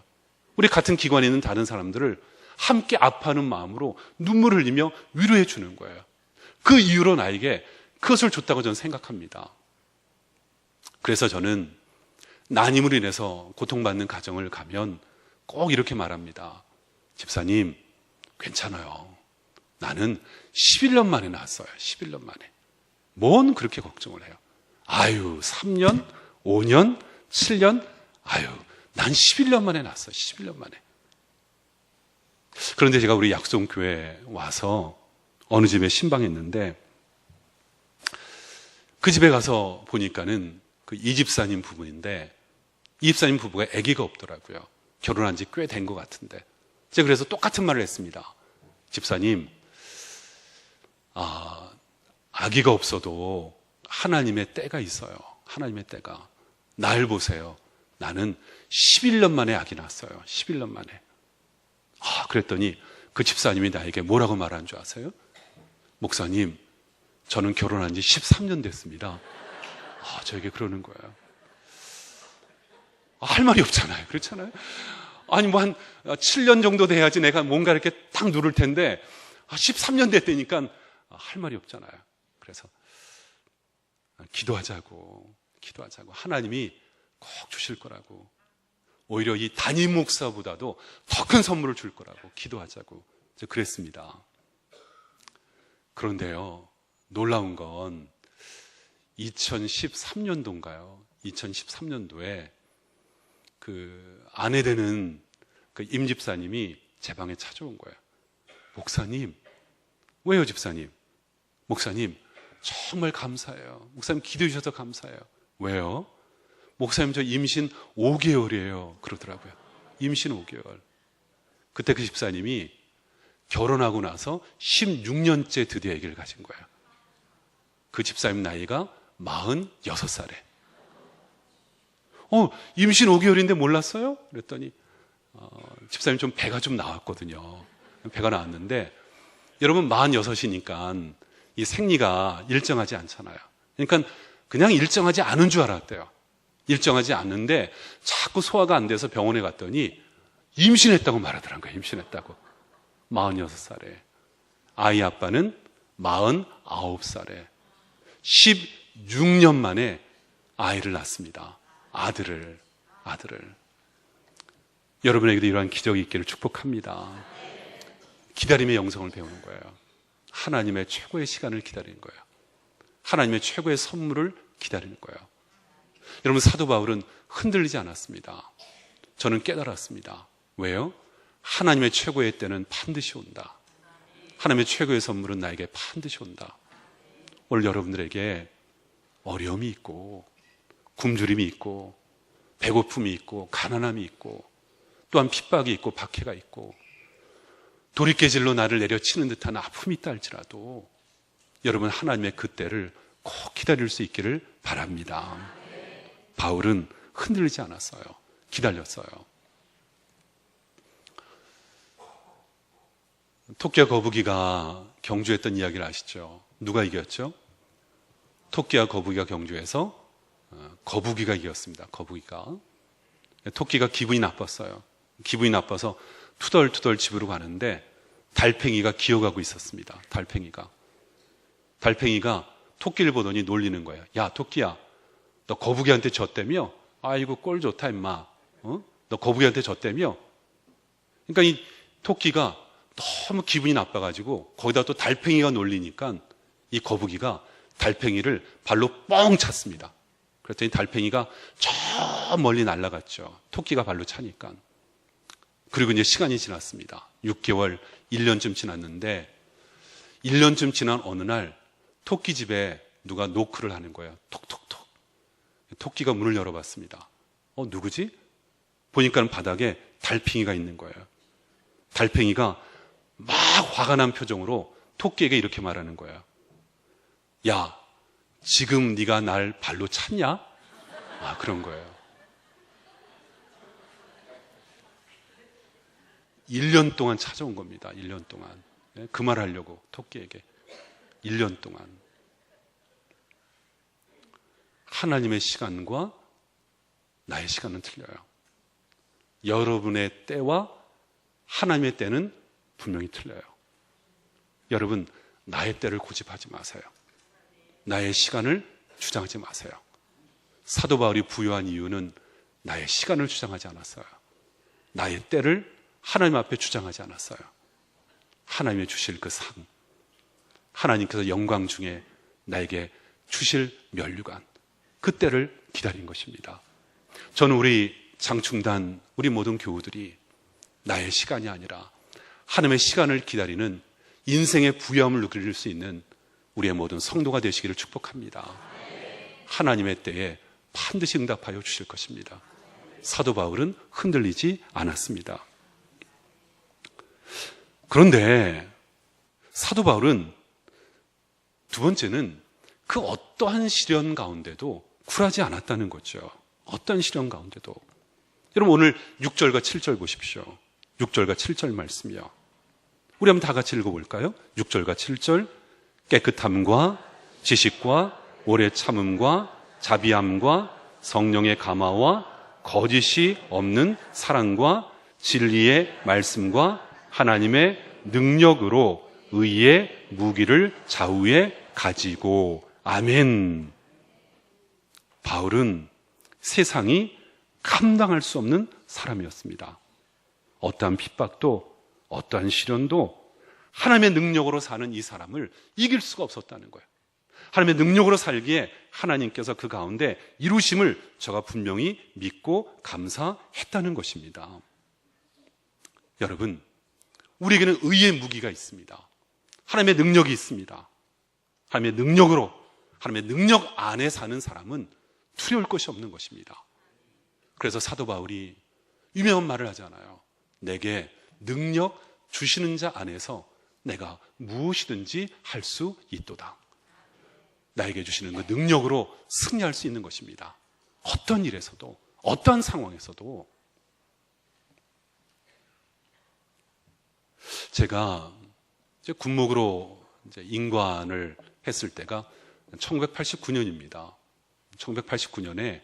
우리 같은 기관에 있는 다른 사람들을 함께 아파하는 마음으로 눈물을 흘리며 위로해 주는 거예요. 그 이유로 나에게 그것을 줬다고 저는 생각합니다. 그래서 저는 난임으로 인해서 고통받는 가정을 가면 꼭 이렇게 말합니다. 집사님, 괜찮아요. 나는 11년 만에 낳았어요. 11년 만에. 뭔 그렇게 걱정을 해요. 아유, 3년, 5년, 7년, 아유, 난 11년 만에 낳았어요. 11년 만에. 그런데 제가 우리 약속교회에 와서 어느 집에 신방했는데 그 집에 가서 보니까는 그 이집사님 부부인데, 이집사님 부부가 아기가 없더라고요. 결혼한 지 꽤 된 것 같은데. 제가 그래서 똑같은 말을 했습니다. 집사님, 아기가 없어도 하나님의 때가 있어요. 하나님의 때가. 날 보세요. 나는 11년 만에 아기 낳았어요. 11년 만에. 그랬더니 그 집사님이 나에게 뭐라고 말한 줄 아세요? 목사님, 저는 결혼한 지 13년 됐습니다. 저에게 그러는 거예요. 할 말이 없잖아요. 그렇잖아요. 아니, 뭐 한 7년 정도 돼야지 내가 뭔가 이렇게 딱 누를 텐데, 13년 됐다니까 할 말이 없잖아요. 그래서 기도하자고. 하나님이 꼭 주실 거라고. 오히려 이 담임 목사보다도 더 큰 선물을 줄 거라고 기도하자고 그랬습니다. 그런데요, 놀라운 건 2013년도인가요? 2013년도에 그 아내 되는 그 임 집사님이 제 방에 찾아온 거예요. 목사님, 왜요 집사님? 목사님, 정말 감사해요. 목사님 기도해 주셔서 감사해요. 왜요? 목사님, 저 임신 5개월이에요. 그러더라고요. 임신 5개월. 그때 그 집사님이 결혼하고 나서 16년째 드디어 아기를 가진 거예요. 그 집사님 나이가 46살에. 임신 5개월인데 몰랐어요? 그랬더니 집사님 좀 배가 좀 나왔거든요. 배가 나왔는데, 여러분 46이니까 이 생리가 일정하지 않잖아요. 그러니까 그냥 일정하지 않은 줄 알았대요. 일정하지 않는데 자꾸 소화가 안 돼서 병원에 갔더니 임신했다고 말하더라고요. 임신했다고. 46살에. 아이 아빠는 49살에. 16년 만에 아이를 낳습니다. 아들을. 여러분에게도 이러한 기적이 있기를 축복합니다. 기다림의 영성을 배우는 거예요. 하나님의 최고의 시간을 기다리는 거예요. 하나님의 최고의 선물을 기다리는 거예요. 여러분, 사도 바울은 흔들리지 않았습니다. 저는 깨달았습니다. 왜요? 하나님의 최고의 때는 반드시 온다. 하나님의 최고의 선물은 나에게 반드시 온다. 오늘 여러분들에게 어려움이 있고 굶주림이 있고 배고픔이 있고 가난함이 있고 또한 핍박이 있고 박해가 있고 돌이깨질로 나를 내려치는 듯한 아픔이 있다 할지라도 여러분, 하나님의 그 때를 꼭 기다릴 수 있기를 바랍니다. 바울은 흔들리지 않았어요. 기다렸어요. 토끼와 거북이가 경주했던 이야기를 아시죠? 누가 이겼죠? 토끼와 거북이가 경주해서 거북이가 이겼습니다. 거북이가. 토끼가 기분이 나빴어요. 기분이 나빠서 투덜투덜 집으로 가는데 달팽이가 기어가고 있었습니다. 달팽이가 토끼를 보더니 놀리는 거예요. 야, 토끼야, 너 거북이한테 졌다며? 아이고, 꼴 좋다 임마. 너 거북이한테 졌다며? 그러니까 이 토끼가 너무 기분이 나빠가지고 거기다 또 달팽이가 놀리니까 이 거북이가 달팽이를 발로 뻥 찼습니다. 그랬더니 달팽이가 저 멀리 날아갔죠. 토끼가 발로 차니까. 그리고 이제 시간이 지났습니다. 6개월, 1년쯤 지났는데 1년쯤 지난 어느 날 토끼 집에 누가 노크를 하는 거예요. 톡톡톡. 토끼가 문을 열어봤습니다. 누구지? 보니까 바닥에 달팽이가 있는 거예요. 달팽이가 막 화가 난 표정으로 토끼에게 이렇게 말하는 거예요. 야, 지금 네가 날 발로 찼냐? 그런 거예요. 1년 동안 찾아온 겁니다. 1년 동안. 그 말 하려고 토끼에게. 1년 동안. 하나님의 시간과 나의 시간은 틀려요. 여러분의 때와 하나님의 때는 분명히 틀려요. 여러분, 나의 때를 고집하지 마세요. 나의 시간을 주장하지 마세요. 사도 바울이 부유한 이유는 나의 시간을 주장하지 않았어요. 나의 때를 하나님 앞에 주장하지 않았어요. 하나님이 주실 그 상, 하나님께서 영광 중에 나에게 주실 면류관, 그 때를 기다린 것입니다. 저는 우리 장충단, 우리 모든 교우들이 나의 시간이 아니라 하나님의 시간을 기다리는 인생의 부유함을 누릴 수 있는 우리의 모든 성도가 되시기를 축복합니다. 하나님의 때에 반드시 응답하여 주실 것입니다. 사도 바울은 흔들리지 않았습니다. 그런데 사도 바울은 두 번째는 그 어떠한 시련 가운데도 굴하지 않았다는 거죠. 어떠한 시련 가운데도. 여러분 오늘 6절과 7절 보십시오. 6절과 7절 말씀이요. 우리 한번 다 같이 읽어볼까요? 6절과 7절. 깨끗함과 지식과 오래 참음과 자비함과 성령의 감화와 거짓이 없는 사랑과 진리의 말씀과 하나님의 능력으로 의의 무기를 좌우에 가지고. 아멘. 바울은 세상이 감당할 수 없는 사람이었습니다. 어떠한 핍박도 어떠한 시련도 하나님의 능력으로 사는 이 사람을 이길 수가 없었다는 거예요. 하나님의 능력으로 살기에 하나님께서 그 가운데 이루심을 저가 분명히 믿고 감사했다는 것입니다. 여러분, 우리에게는 의의 무기가 있습니다. 하나님의 능력이 있습니다. 하나님의 능력으로, 하나님의 능력 안에 사는 사람은 두려울 것이 없는 것입니다. 그래서 사도 바울이 유명한 말을 하잖아요. 내게 능력 주시는 자 안에서 내가 무엇이든지 할 수 있도다. 나에게 주시는 그 능력으로 승리할 수 있는 것입니다. 어떤 일에서도, 어떠한 상황에서도. 제가 이제 군목으로 이제 임관을 했을 때가 1989년입니다. 1989년에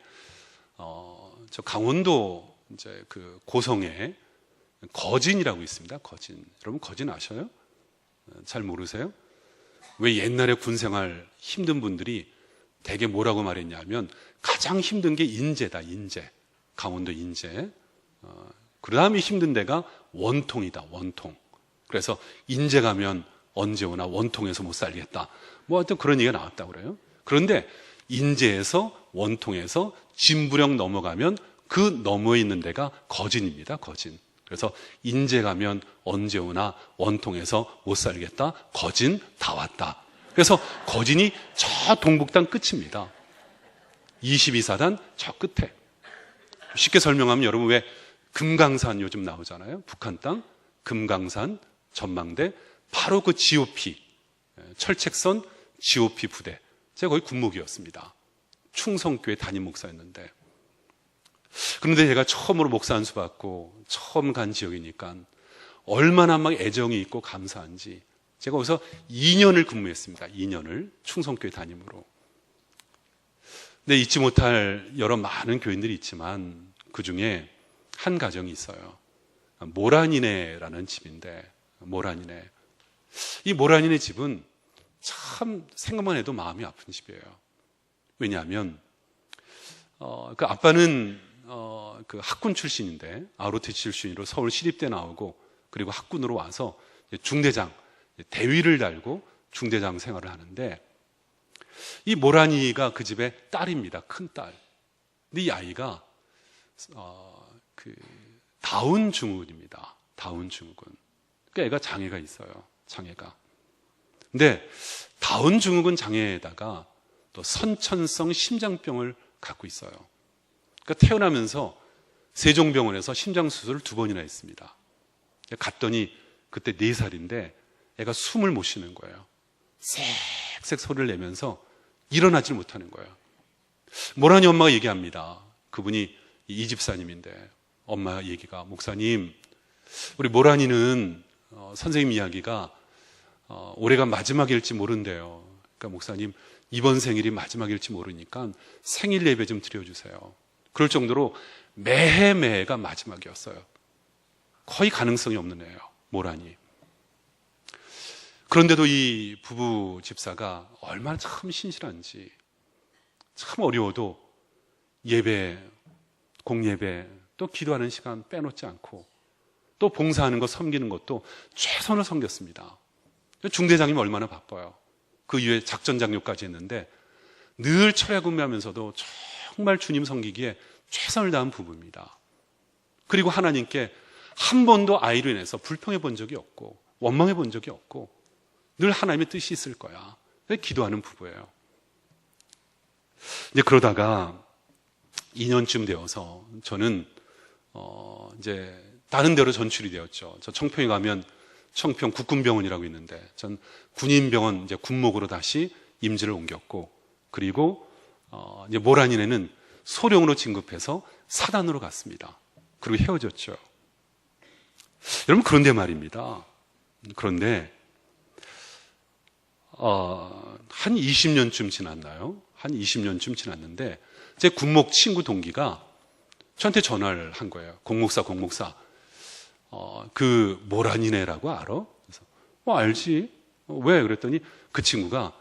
저 강원도 이제 그 고성에 거진이라고 있습니다. 거진. 여러분 거진 아셔요? 잘 모르세요? 왜 옛날에 군생활 힘든 분들이 대개 뭐라고 말했냐면 가장 힘든 게 인제다. 인제. 강원도 인제. 그 다음에 힘든 데가 원통이다. 원통. 그래서 인제 가면 언제 오나 원통에서 못 살겠다. 뭐 하여튼 그런 얘기가 나왔다고 그래요. 그런데 인제에서 원통에서 진부령 넘어가면 그 너머에 있는 데가 거진입니다. 거진. 그래서 인제 가면 언제 오나 원통에서 못 살겠다. 거진 다 왔다. 그래서 거진이 저 동북단 끝입니다. 22사단 저 끝에. 쉽게 설명하면 여러분 왜 금강산 요즘 나오잖아요. 북한 땅 금강산 전망대 바로 그 GOP 철책선 GOP 부대. 제가 거기 군목이었습니다. 충성교회 담임 목사였는데, 그런데 제가 처음으로 목사 안수 받고 처음 간 지역이니까 얼마나 막 애정이 있고 감사한지 제가 거기서 2년을 근무했습니다. 2년을 충성교회 담임으로. 근데 잊지 못할 여러 많은 교인들이 있지만 그 중에 한 가정이 있어요. 모란이네라는 집인데, 모란이네. 이 모란이네 집은 참 생각만 해도 마음이 아픈 집이에요. 왜냐하면 그 아빠는 그 학군 출신인데 아우르티 출신으로 서울 시립대 나오고 그리고 학군으로 와서 중대장 대위를 달고 중대장 생활을 하는데, 이 모란이가 그 집의 딸입니다. 큰 딸. 근데 이 아이가 그 다운 증후군입니다. 다운 증후군. 그러니까 애가 장애가 있어요. 장애가. 근데 다운 증후군 장애에다가 또 선천성 심장병을 갖고 있어요. 그러니까 태어나면서 세종병원에서 심장수술을 2번이나 했습니다. 갔더니 그때 4살인데 애가 숨을 못 쉬는 거예요. 쌕쌕 소리를 내면서 일어나질 못하는 거예요. 모란이 엄마가 얘기합니다. 그분이 이 집사님인데 엄마 얘기가, 목사님, 우리 모란이는 선생님 이야기가 올해가 마지막일지 모른대요. 그러니까 목사님, 이번 생일이 마지막일지 모르니까 생일 예배 좀 드려주세요. 그럴 정도로 매해매해가 마지막이었어요. 거의 가능성이 없는 애예요, 모란이. 그런데도 이 부부 집사가 얼마나 참 신실한지, 참 어려워도 예배, 공예배, 또 기도하는 시간 빼놓지 않고 또 봉사하는 것, 섬기는 것도 최선을 섬겼습니다. 중대장님 얼마나 바빠요. 그 이후에 작전장교까지 했는데 늘 철야근무하면서도 정말 주님 섬기기에 최선을 다한 부부입니다. 그리고 하나님께 한 번도 아이로 인해서 불평해 본 적이 없고 원망해 본 적이 없고 늘 하나님의 뜻이 있을 거야. 기도하는 부부예요. 이제 그러다가 2년쯤 되어서 저는 이제 다른 데로 전출이 되었죠. 저 청평에 가면 청평 국군병원이라고 있는데 전 군인병원 이제 군목으로 다시 임지를 옮겼고, 그리고 이제 모란인에는 소령으로 진급해서 사단으로 갔습니다. 그리고 헤어졌죠. 여러분, 그런데 말입니다. 그런데 한 20년쯤 지났나요? 한 20년쯤 지났는데 제 군목 친구 동기가 저한테 전화를 한 거예요. 공목사 그 모란이네라고 알아? 그래서 알지. 왜? 그랬더니 그 친구가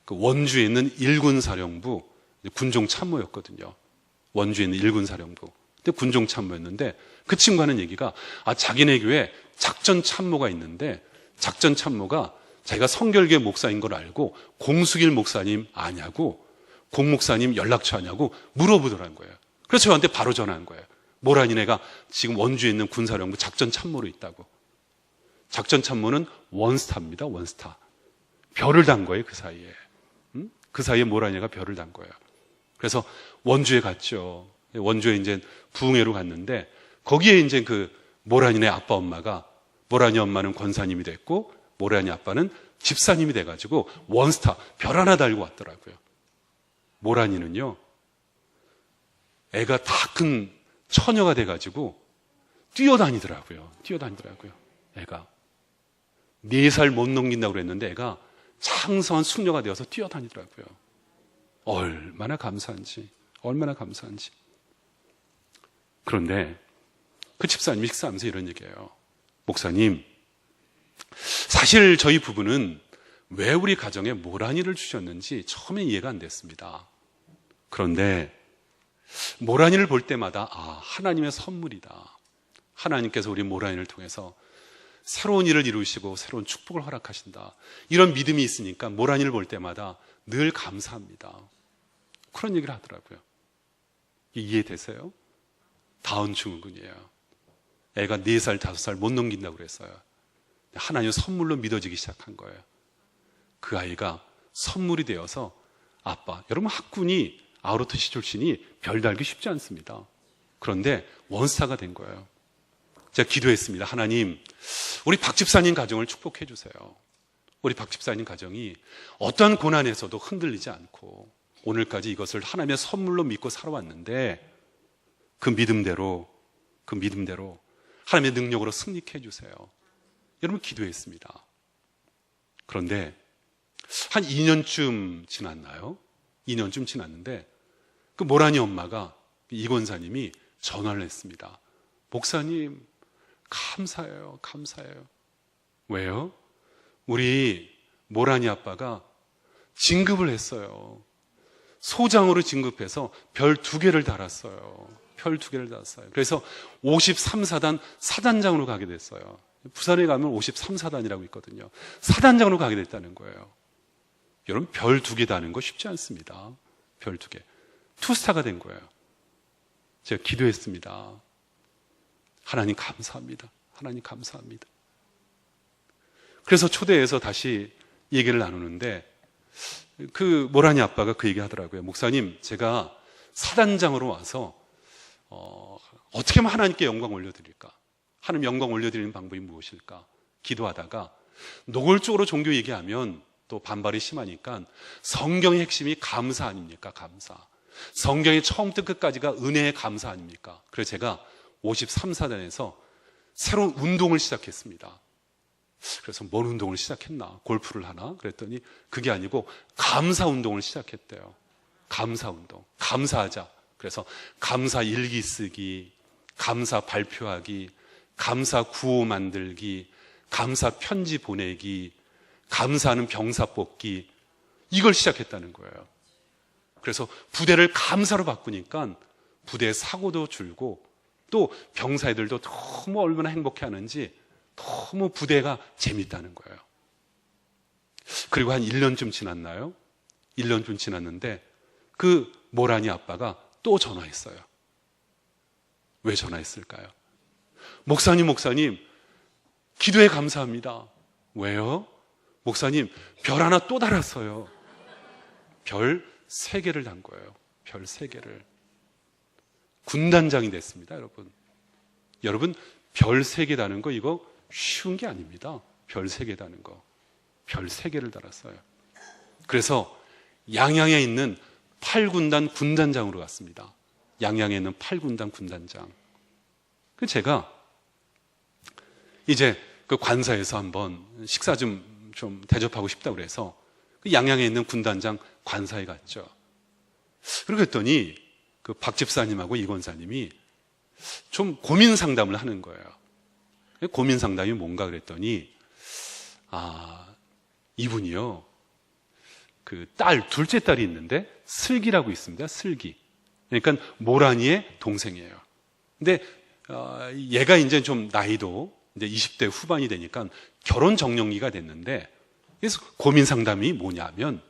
그 원주에 있는 일군 사령부 군종 참모였거든요. 원주에 있는 일군 사령부. 근데 군종 참모였는데 그 친구가 하는 얘기가 자기네 교회 작전 참모가 있는데 작전 참모가 자기가 성결교회 목사인 걸 알고 공수길 목사님 아냐고, 공 목사님 연락처 아냐고 물어보더라는 거예요. 그래서 저한테 바로 전화한 거예요. 모란이네가 지금 원주에 있는 군사령부 작전 참모로 있다고. 작전 참모는 원스타입니다. 원스타. 별을 단 거예요. 그 사이에. 그 사이에 모란이네가 별을 단 거예요. 그래서 원주에 갔죠. 원주에 이제 부흥회로 갔는데 거기에 이제 그 모란이네 아빠 엄마가, 모란이 엄마는 권사님이 됐고 모란이 아빠는 집사님이 돼가지고 원스타 별 하나 달고 왔더라고요. 모란이는요, 애가 다 큰 처녀가 돼가지고 뛰어다니더라고요. 애가 4살 못 넘긴다고 그랬는데 애가 장성한 숙녀가 되어서 뛰어다니더라고요. 얼마나 감사한지. 그런데 그 집사님이 식사하면서 이런 얘기예요. 목사님, 사실 저희 부부는 왜 우리 가정에 모란이를 주셨는지 처음에 이해가 안 됐습니다. 그런데 모란이를 볼 때마다 하나님의 선물이다. 하나님께서 우리 모란이를 통해서 새로운 일을 이루시고 새로운 축복을 허락하신다. 이런 믿음이 있으니까 모란이를 볼 때마다 늘 감사합니다. 그런 얘기를 하더라고요. 이해되세요? 다운 증후군이에요. 애가 4살, 5살 못 넘긴다고 그랬어요. 하나님의 선물로 믿어지기 시작한 거예요. 그 아이가 선물이 되어서 아빠, 여러분 학군이 아우로트시 출신이 별 달기 쉽지 않습니다. 그런데 원스타가 된 거예요. 제가 기도했습니다. 하나님, 우리 박 집사님 가정을 축복해 주세요. 우리 박 집사님 가정이 어떠한 고난에서도 흔들리지 않고 오늘까지 이것을 하나님의 선물로 믿고 살아왔는데 그 믿음대로 하나님의 능력으로 승리케 해주세요. 여러분, 기도했습니다. 그런데 한 2년쯤 지났나요? 2년쯤 지났는데 그 모란이 엄마가, 이 권사님이 전화를 했습니다. 목사님, 감사해요. 왜요? 우리 모란이 아빠가 진급을 했어요. 소장으로 진급해서 별 2개를 달았어요. 그래서 53사단 사단장으로 가게 됐어요. 부산에 가면 53사단이라고 있거든요. 사단장으로 가게 됐다는 거예요. 여러분, 별 2개 다는 거 쉽지 않습니다. 별 2개. 투스타가 된 거예요. 제가 기도했습니다. 하나님 감사합니다. 그래서 초대해서 다시 얘기를 나누는데 그 모란이 아빠가 그 얘기 하더라고요. 목사님, 제가 사단장으로 와서 어떻게 하면 하나님께 영광 올려드릴까? 하나님 영광 올려드리는 방법이 무엇일까? 기도하다가 노골적으로 종교 얘기하면 또 반발이 심하니까 성경의 핵심이 감사 아닙니까? 감사. 성경의 처음부터 끝까지가 은혜의 감사 아닙니까? 그래서 제가 53사단에서 새로운 운동을 시작했습니다. 그래서 뭔 운동을 시작했나? 골프를 하나? 그랬더니 그게 아니고 감사 운동을 시작했대요. 감사 운동. 감사하자. 그래서 감사 일기 쓰기, 감사 발표하기, 감사 구호 만들기, 감사 편지 보내기, 감사하는 병사 뽑기, 이걸 시작했다는 거예요. 그래서 부대를 감사로 바꾸니까 부대의 사고도 줄고 또 병사애들도 너무 얼마나 행복해하는지 너무 부대가 재밌다는 거예요. 그리고 한 1년쯤 지났나요? 1년쯤 지났는데 그 모란이 아빠가 또 전화했어요. 왜 전화했을까요? 목사님, 기도에 감사합니다. 왜요? 목사님, 별 하나 또 달았어요. 별 3개를 단 거예요. 별 3개를. 군단장이 됐습니다, 여러분. 여러분, 별 3개 다는 거 이거 쉬운 게 아닙니다. 별 3개 다는 거. 별 3개를 달았어요. 그래서 양양에 있는 8군단 군단장으로 갔습니다. 양양에 있는 8군단 군단장. 제가 이제 그 관사에서 한번 식사 좀 대접하고 싶다고 그래서 그 양양에 있는 군단장 관사에 갔죠. 그러고 했더니 그 박 집사님하고 이 권사님이 좀 고민 상담을 하는 거예요. 고민 상담이 뭔가 그랬더니, 이분이요, 그 둘째 딸이 있는데 슬기라고 있습니다. 슬기. 그러니까 모란이의 동생이에요. 근데 얘가 이제 좀 나이도 이제 20대 후반이 되니까 결혼 적령기가 됐는데, 그래서 고민 상담이 뭐냐면,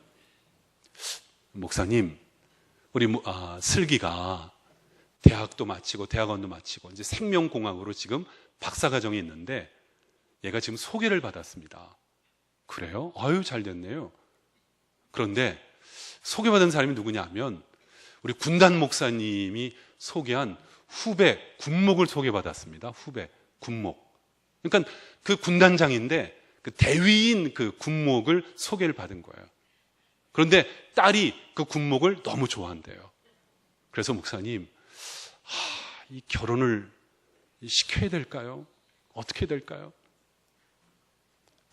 목사님, 우리 슬기가 대학도 마치고 대학원도 마치고 이제 생명공학으로 지금 박사과정이 있는데 얘가 지금 소개를 받았습니다. 그래요? 아유, 잘 됐네요. 그런데 소개받은 사람이 누구냐면 우리 군단 목사님이 소개한 후배 군목을 소개받았습니다. 후배 군목. 그러니까 그 군단장인데 그 대위인 그 군목을 소개를 받은 거예요. 그런데 딸이 그 군목을 너무 좋아한대요. 그래서 목사님, 이 결혼을 시켜야 될까요? 어떻게 될까요?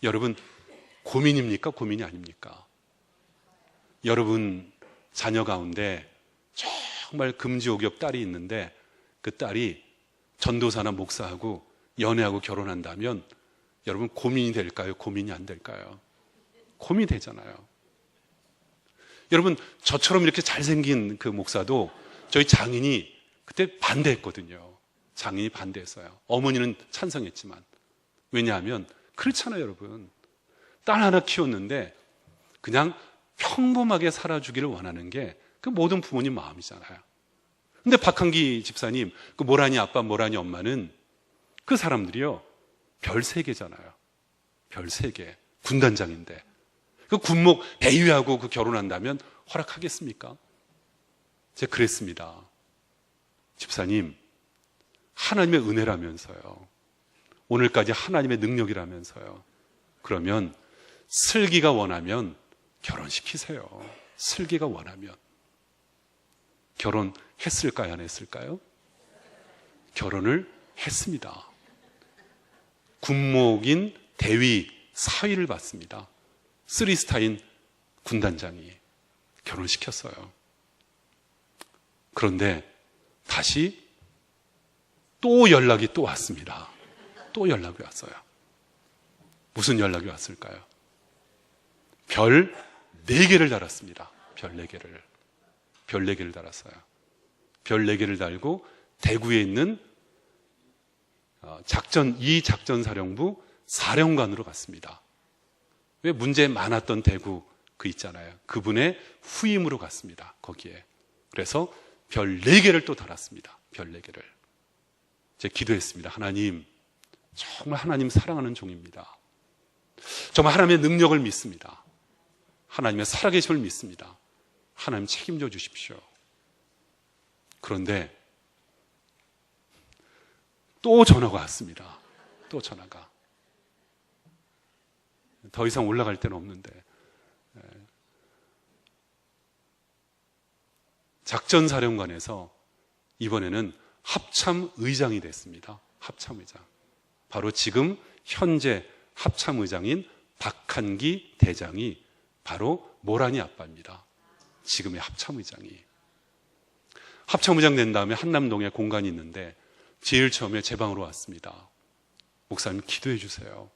여러분, 고민입니까? 고민이 아닙니까? 여러분 자녀 가운데 정말 금지옥역 딸이 있는데 그 딸이 전도사나 목사하고 연애하고 결혼한다면 여러분 고민이 될까요? 고민이 안 될까요? 고민이 되잖아요. 여러분, 저처럼 이렇게 잘생긴 그 목사도 저희 장인이 그때 반대했거든요. 장인이 반대했어요. 어머니는 찬성했지만. 왜냐하면 그렇잖아요, 여러분. 딸 하나 키웠는데 그냥 평범하게 살아주기를 원하는 게 그 모든 부모님 마음이잖아요. 근데 박한기 집사님, 그 모란이 아빠, 모란이 엄마는 그 사람들이요, 별 3개잖아요. 별 3개. 군단장인데. 그 군목 대위하고 그 결혼한다면 허락하겠습니까? 제가 그랬습니다. 집사님, 하나님의 은혜라면서요. 오늘까지 하나님의 능력이라면서요. 그러면 슬기가 원하면 결혼시키세요. 슬기가 원하면. 결혼했을까요? 안 했을까요? 결혼을 했습니다. 군목인 대위 사위를 받습니다. 3스타인 군단장이 결혼시켰어요. 그런데 다시 또 연락이 또 왔습니다. 또 연락이 왔어요. 무슨 연락이 왔을까요? 별 4개를 달았습니다. 별 4개를. 별 4개를 달았어요. 별 4개를 달고 대구에 있는 작전사령부 사령관으로 갔습니다. 왜 문제 많았던 대구 그 있잖아요. 그분의 후임으로 갔습니다. 거기에. 그래서 별 4개를 또 달았습니다. 별 4개를. 제가 기도했습니다. 하나님, 정말 하나님 사랑하는 종입니다. 정말 하나님의 능력을 믿습니다. 하나님의 살아계심을 믿습니다. 하나님 책임져 주십시오. 그런데 또 전화가 왔습니다. 또 전화가. 더 이상 올라갈 데는 없는데. 작전사령관에서 이번에는 합참의장이 됐습니다. 합참의장. 바로 지금 현재 합참의장인 박한기 대장이 바로 모란이 아빠입니다. 지금의 합참의장이. 합참의장 된 다음에 한남동에 공간이 있는데 제일 처음에 제 방으로 왔습니다. 목사님 기도해 주세요.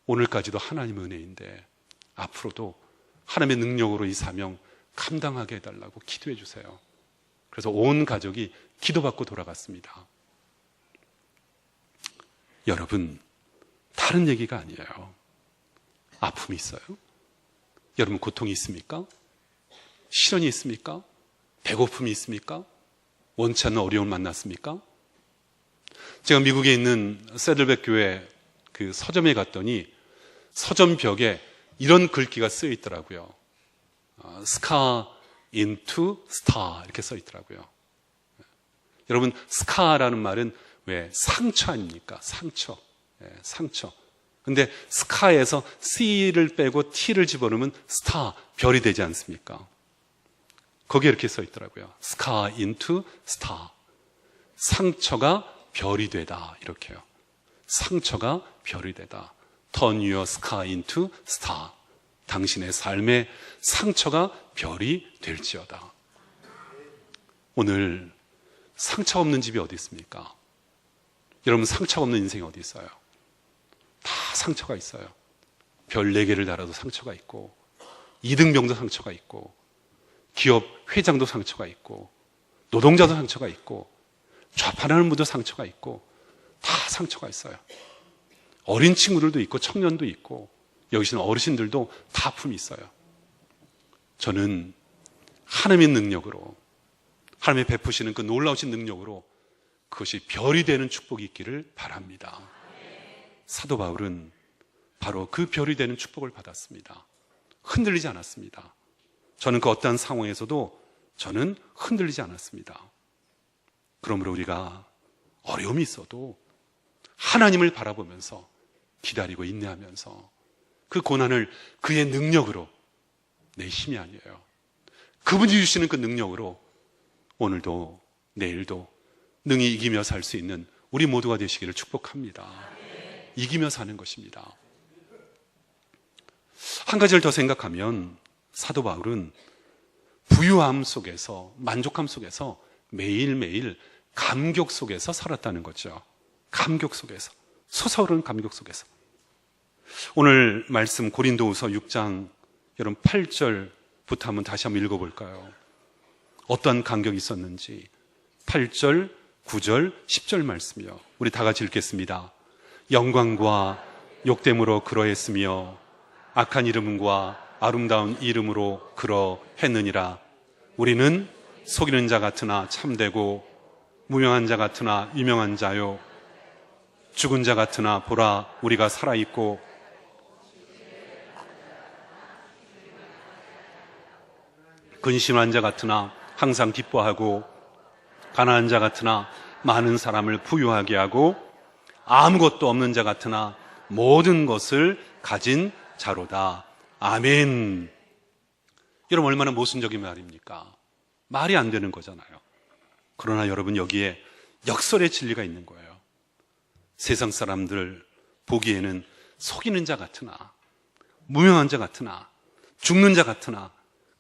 오늘까지도 하나님의 은혜인데 앞으로도 하나님의 능력으로 이 사명 감당하게 해달라고 기도해 주세요. 그래서 온 가족이 기도받고 돌아갔습니다. 여러분, 다른 얘기가 아니에요. 아픔이 있어요? 여러분 고통이 있습니까? 시련이 있습니까? 배고픔이 있습니까? 원치 않는 어려움을 만났습니까? 제가 미국에 있는 세들백 교회 그 서점에 갔더니 서점 벽에 이런 글귀가 쓰여 있더라고요. 스카 into star 이렇게 써 있더라고요. 여러분, 스카라는 말은 왜 상처 아닙니까? 상처. 상처. 근데 스카에서 C를 빼고 T를 집어넣으면 스타, 별이 되지 않습니까? 거기에 이렇게 써 있더라고요. scar into star. 상처가 별이 되다. 이렇게요. 상처가 별이 되다. Turn your scar into star. 당신의 삶의 상처가 별이 될지어다. 오늘 상처 없는 집이 어디 있습니까? 여러분, 상처 없는 인생이 어디 있어요? 다 상처가 있어요. 별 4개를 달아도 상처가 있고, 이등병도 상처가 있고, 기업 회장도 상처가 있고, 노동자도 상처가 있고, 좌판하는 분도 상처가 있고, 다 상처가 있어요. 어린 친구들도 있고 청년도 있고 여기 계신 어르신들도 다 아픔이 있어요. 저는 하나님의 능력으로, 하나님의 베푸시는 그 놀라우신 능력으로 그것이 별이 되는 축복이 있기를 바랍니다. 사도 바울은 바로 그 별이 되는 축복을 받았습니다. 흔들리지 않았습니다. 저는 그 어떠한 상황에서도 저는 흔들리지 않았습니다. 그러므로 우리가 어려움이 있어도 하나님을 바라보면서 기다리고 인내하면서 그 고난을 그의 능력으로, 내 힘이 아니에요, 그분이 주시는 그 능력으로 오늘도 내일도 능히 이기며 살 수 있는 우리 모두가 되시기를 축복합니다. 이기며 사는 것입니다. 한 가지를 더 생각하면 사도 바울은 부유함 속에서, 만족함 속에서 매일매일 감격 속에서 살았다는 거죠. 감격 속에서, 솟아오르는 감격 속에서. 오늘 말씀 고린도후서 6장 여러분 8절부터 한번 다시 한번 읽어볼까요? 어떤 감격이 있었는지 8절, 9절, 10절 말씀이요. 우리 다 같이 읽겠습니다. 영광과 욕됨으로 그러했으며 악한 이름과 아름다운 이름으로 그러했느니라. 우리는 속이는 자 같으나 참되고 무명한 자 같으나 유명한 자요, 죽은 자 같으나 보라 우리가 살아있고 근심한 자 같으나 항상 기뻐하고 가난한 자 같으나 많은 사람을 부유하게 하고 아무것도 없는 자 같으나 모든 것을 가진 자로다. 아멘. 여러분, 얼마나 모순적인 말입니까? 말이 안 되는 거잖아요. 그러나 여러분, 여기에 역설의 진리가 있는 거예요. 세상 사람들 보기에는 속이는 자 같으나 무명한 자 같으나 죽는 자 같으나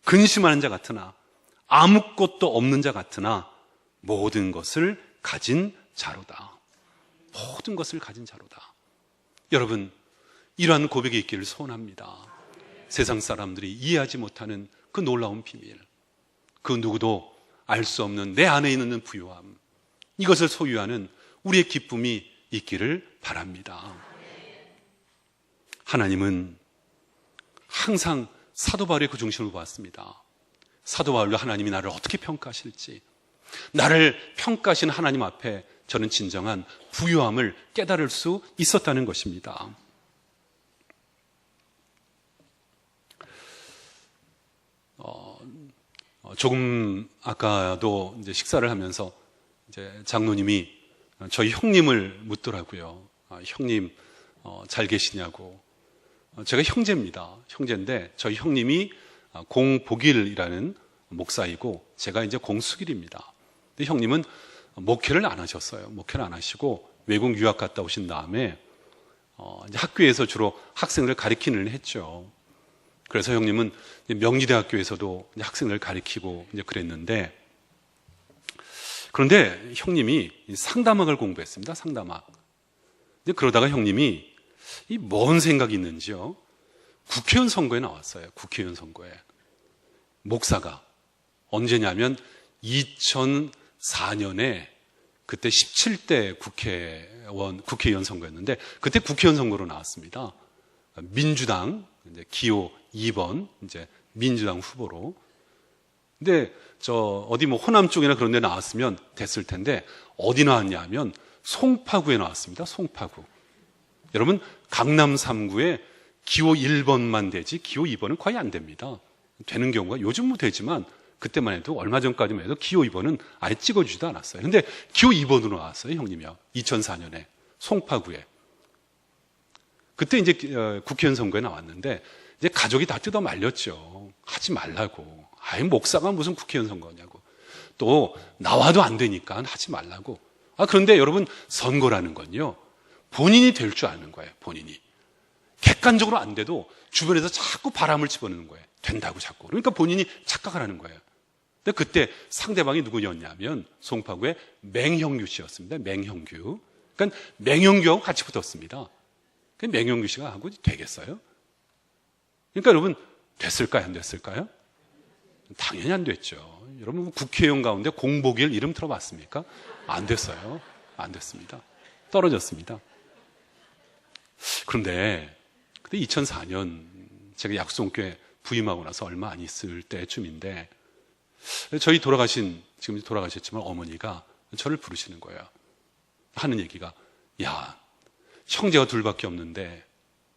근심하는 자 같으나 아무것도 없는 자 같으나 모든 것을 가진 자로다. 모든 것을 가진 자로다. 여러분, 이러한 고백이 있기를 소원합니다. 세상 사람들이 이해하지 못하는 그 놀라운 비밀, 그 누구도 알 수 없는 내 안에 있는 부유함, 이것을 소유하는 우리의 기쁨이 있기를 바랍니다. 하나님은 항상 사도 바울의 그 중심을 보았습니다. 사도 바울로 하나님이 나를 어떻게 평가하실지, 나를 평가하신 하나님 앞에 저는 진정한 부유함을 깨달을 수 있었다는 것입니다. 조금 아까도 이제 식사를 하면서 이제 장로님이 저희 형님을 묻더라고요. 형님 잘 계시냐고. 제가 형제입니다. 형제인데 저희 형님이 공복일이라는 목사이고 제가 이제 공수길입니다. 근데 형님은 목회를 안 하셨어요. 목회를 안 하시고 외국 유학 갔다 오신 다음에 이제 학교에서 주로 학생들을 가르치는 일을 했죠. 그래서 형님은 명지대학교에서도 이제 학생들을 가르치고 이제 그랬는데, 그런데 형님이 상담학을 공부했습니다. 상담학. 근데 그러다가 형님이 이 뭔 생각이 있는지요, 국회의원 선거에 나왔어요. 국회의원 선거에. 목사가 언제냐면 2004년에 그때 17대 국회의원 선거였는데 그때 국회의원 선거로 나왔습니다. 민주당 이제 기호 2번 이제 민주당 후보로. 근데 어디 뭐 호남 쪽이나 그런 데 나왔으면 됐을 텐데 어디 나왔냐 하면 송파구에 나왔습니다. 송파구. 여러분, 강남 3구에 기호 1번만 되지 기호 2번은 거의 안 됩니다. 되는 경우가 요즘 뭐 되지만 그때만 해도 얼마 전까지만 해도 기호 2번은 아예 찍어주지도 않았어요. 근데 기호 2번으로 나왔어요, 형님이요. 2004년에 송파구에. 그때 이제 국회의원 선거에 나왔는데 이제 가족이 다 뜯어 말렸죠. 하지 말라고. 아예 목사가 무슨 국회의원 선거냐고. 또 나와도 안 되니까 하지 말라고. 그런데 여러분, 선거라는 건요, 본인이 될 줄 아는 거예요. 본인이. 객관적으로 안 돼도 주변에서 자꾸 바람을 집어넣는 거예요. 된다고 자꾸. 그러니까 본인이 착각을 하는 거예요. 근데 그때 상대방이 누구였냐면 송파구의 맹형규 씨였습니다. 맹형규. 그러니까 맹형규하고 같이 붙었습니다. 맹형규 씨가 하고 되겠어요? 그러니까 여러분, 됐을까요? 안 됐을까요? 당연히 안 됐죠. 여러분, 국회의원 가운데 공복일 이름 들어봤습니까? 안 됐어요. 안 됐습니다. 떨어졌습니다. 그런데 그때 2004년 제가 약속교회 부임하고 나서 얼마 안 있을 때쯤인데 저희 지금 돌아가셨지만 어머니가 저를 부르시는 거예요. 하는 얘기가, 야, 형제가 둘밖에 없는데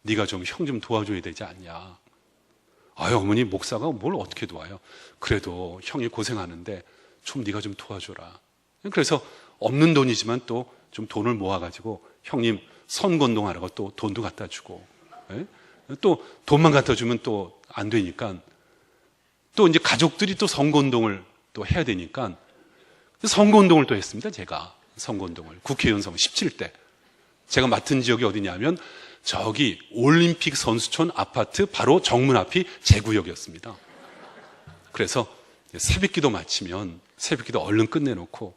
네가 좀 형 좀 도와줘야 되지 않냐. 아유, 어머니, 목사가 뭘 어떻게 도와요? 그래도 형이 고생하는데 좀 네가 좀 도와줘라. 그래서 없는 돈이지만 또 좀 돈을 모아가지고 형님 선거운동 하라고 또 돈도 갖다 주고, 또 돈만 갖다 주면 또 안 되니까 또 이제 가족들이 또 선거운동을 또 해야 되니까 선거운동을 또 했습니다. 제가 선거운동을 국회의원 선거 17대 제가 맡은 지역이 어디냐면 저기 올림픽 선수촌 아파트 바로 정문 앞이 제 구역이었습니다. 그래서 새벽기도 마치면 새벽기도 얼른 끝내놓고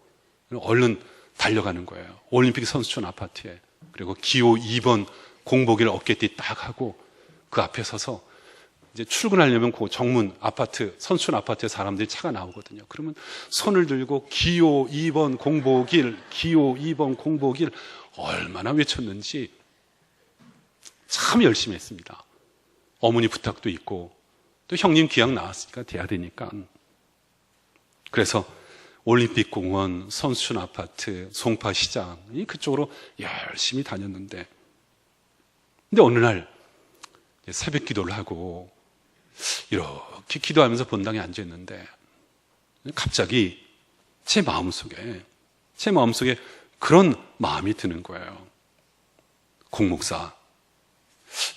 얼른 달려가는 거예요. 올림픽 선수촌 아파트에. 그리고 기호 2번 공복일 어깨띠 딱 하고 그 앞에 서서 이제 출근하려면 그 정문 아파트, 선수촌 아파트에 사람들이 차가 나오거든요. 그러면 손을 들고 기호 2번 공복일, 기호 2번 공복일 얼마나 외쳤는지 참 열심히 했습니다. 어머니 부탁도 있고 또 형님 기약 나왔으니까 돼야 되니까. 그래서 올림픽 공원, 선수촌 아파트, 송파시장 그쪽으로 열심히 다녔는데 근데 어느 날 새벽 기도를 하고 이렇게 기도하면서 본당에 앉아있는데 갑자기 제 마음속에 그런 마음이 드는 거예요. 공 목사,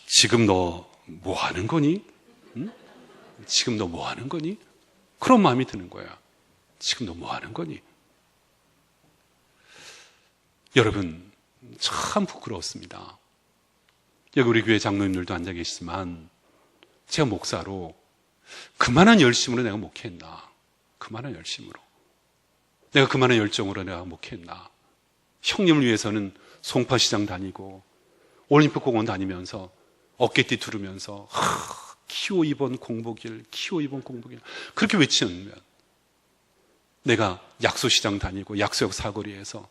지금 너 뭐 하는 거니? 응? 지금 너 뭐 하는 거니? 그런 마음이 드는 거예요. 지금 너 뭐 하는 거니? 여러분, 참 부끄러웠습니다. 여기 우리 교회 장로님들도 앉아 계시지만 제가 목사로 그만한 열심으로 내가 목회했나? 그만한 열심으로. 내가 그만한 열정으로 내가 목회했나? 형님을 위해서는 송파시장 다니고 올림픽 공원 다니면서 어깨띠 두르면서 기호 2번 공복일, 기호 2번 공복일 그렇게 외치면 내가 약소시장 다니고 약소역 사거리에서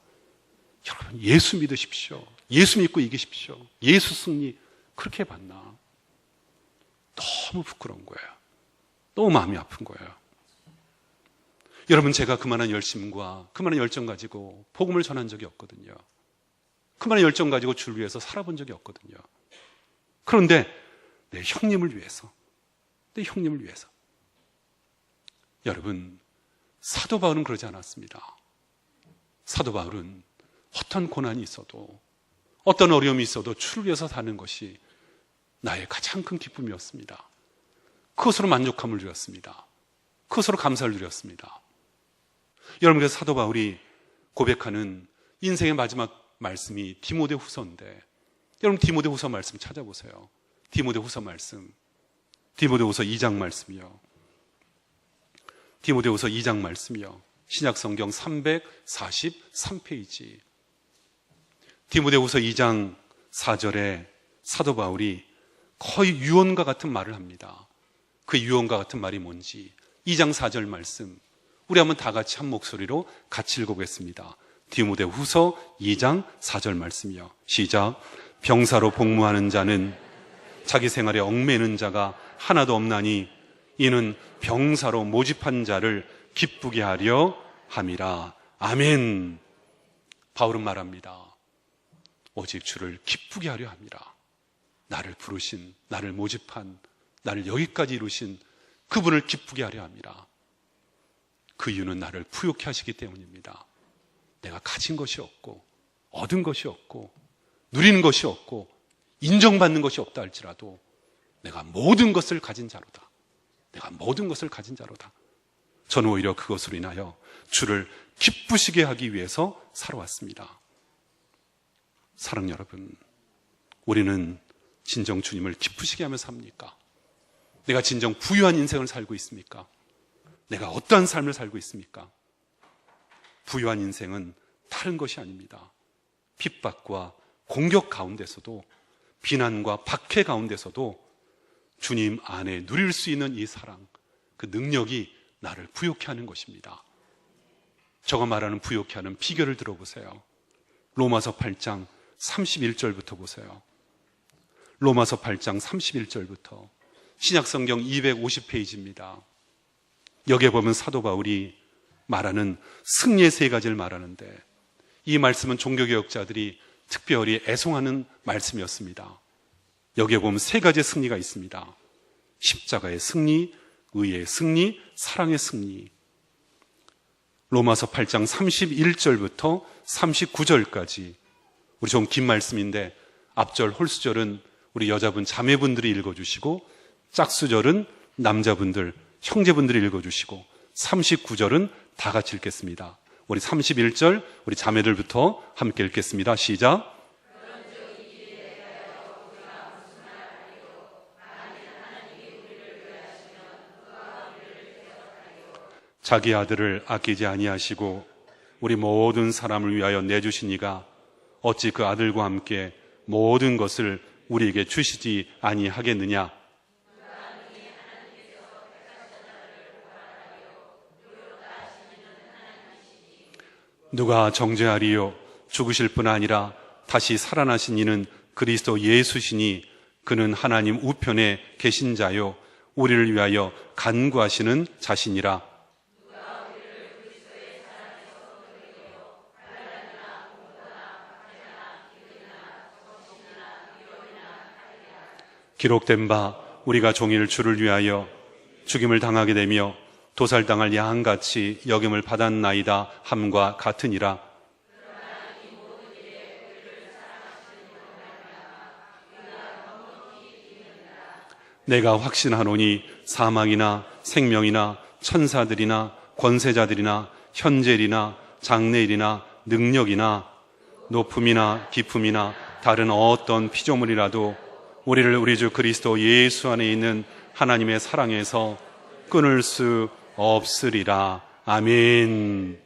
여러분 예수 믿으십시오. 예수 믿고 이기십시오. 예수 승리 그렇게 해봤나? 너무 부끄러운 거예요. 너무 마음이 아픈 거예요. 여러분 제가 그만한 열심과 그만한 열정 가지고 복음을 전한 적이 없거든요. 그만한 열정 가지고 주를 위해서 살아본 적이 없거든요. 그런데 내 형님을 위해서 여러분 사도 바울은 그러지 않았습니다. 사도 바울은 어떤 고난이 있어도 어떤 어려움이 있어도 주를 위해서 사는 것이 나의 가장 큰 기쁨이었습니다. 그것으로 만족함을 누렸습니다. 그것으로 감사를 누렸습니다. 여러분 그래서 사도 바울이 고백하는 인생의 마지막 말씀이 디모데후서인데 여러분 디모데후서 말씀 찾아보세요. 디모데후서 말씀, 디모데후서 2장 말씀이요. 디모데후서 2장 말씀이요. 신약성경 343페이지. 디모데후서 2장 4절에 사도 바울이 거의 유언과 같은 말을 합니다. 그 유언과 같은 말이 뭔지 2장 4절 말씀 우리 한번 다 같이 한 목소리로 같이 읽어보겠습니다. 디모데후서 2장 4절 말씀이요. 시작. 병사로 복무하는 자는 자기 생활에 얽매이는 자가 하나도 없나니 이는 병사로 모집한 자를 기쁘게 하려 함이라. 아멘. 바울은 말합니다. 오직 주를 기쁘게 하려 함이라. 나를 부르신, 나를 모집한, 나를 여기까지 이루신 그분을 기쁘게 하려 함이라. 그 이유는 나를 부욕해 하시기 때문입니다. 내가 가진 것이 없고 얻은 것이 없고 누리는 것이 없고 인정받는 것이 없다 할지라도 내가 모든 것을 가진 자로다. 내가 모든 것을 가진 자로다. 저는 오히려 그것으로 인하여 주를 기쁘시게 하기 위해서 살아왔습니다. 사랑 여러분, 우리는 진정 주님을 기쁘시게 하며 삽니까? 내가 진정 부유한 인생을 살고 있습니까? 내가 어떠한 삶을 살고 있습니까? 부유한 인생은 다른 것이 아닙니다. 핍박과 공격 가운데서도, 비난과 박해 가운데서도 주님 안에 누릴 수 있는 이 사랑, 그 능력이 나를 부욕해 하는 것입니다. 저가 말하는 부욕해 하는 비결을 들어보세요. 로마서 8장 31절부터 보세요. 로마서 8장 31절부터 신약성경 250페이지입니다. 여기에 보면 사도 바울이 말하는 승리의 세 가지를 말하는데, 이 말씀은 종교개혁자들이 특별히 애송하는 말씀이었습니다. 여기에 보면 세 가지의 승리가 있습니다. 십자가의 승리, 의의 승리, 사랑의 승리. 로마서 8장 31절부터 39절까지, 우리 좀 긴 말씀인데 앞절 홀수절은 우리 여자분 자매분들이 읽어주시고, 짝수절은 남자분들, 형제분들이 읽어주시고, 39절은 다 같이 읽겠습니다. 우리 31절 우리 자매들부터 함께 읽겠습니다. 시작. 자기 아들을 아끼지 아니하시고 우리 모든 사람을 위하여 내주신 이가 어찌 그 아들과 함께 모든 것을 우리에게 주시지 아니하겠느냐? 누가 정죄하리요? 죽으실 뿐 아니라 다시 살아나신 이는 그리스도 예수시니 그는 하나님 우편에 계신 자요 우리를 위하여 간구하시는 자신이라. 기록된 바 우리가 종일 주를 위하여 죽임을 당하게 되며 도살당할 양같이 여김을 받았나이다 함과 같으니라. 내가 확신하노니 사망이나 생명이나 천사들이나 권세자들이나 현재일이나 장래일이나 능력이나 높음이나 깊음이나 다른 어떤 피조물이라도 우리를 우리 주 그리스도 예수 안에 있는 하나님의 사랑에서 끊을 수 없으리라. 아멘.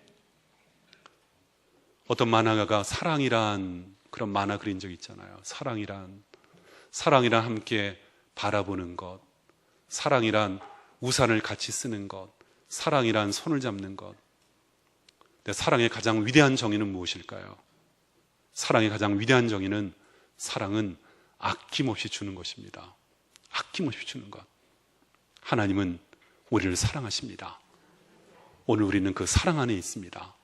어떤 만화가가 사랑이란 그런 만화 그린 적 있잖아요. 사랑이란 함께 바라보는 것, 사랑이란 우산을 같이 쓰는 것, 사랑이란 손을 잡는 것. 근데 사랑의 가장 위대한 정의는 무엇일까요? 사랑의 가장 위대한 정의는 사랑은 아낌없이 주는 것입니다. 아낌없이 주는 것. 하나님은 우리를 사랑하십니다. 오늘 우리는 그 사랑 안에 있습니다.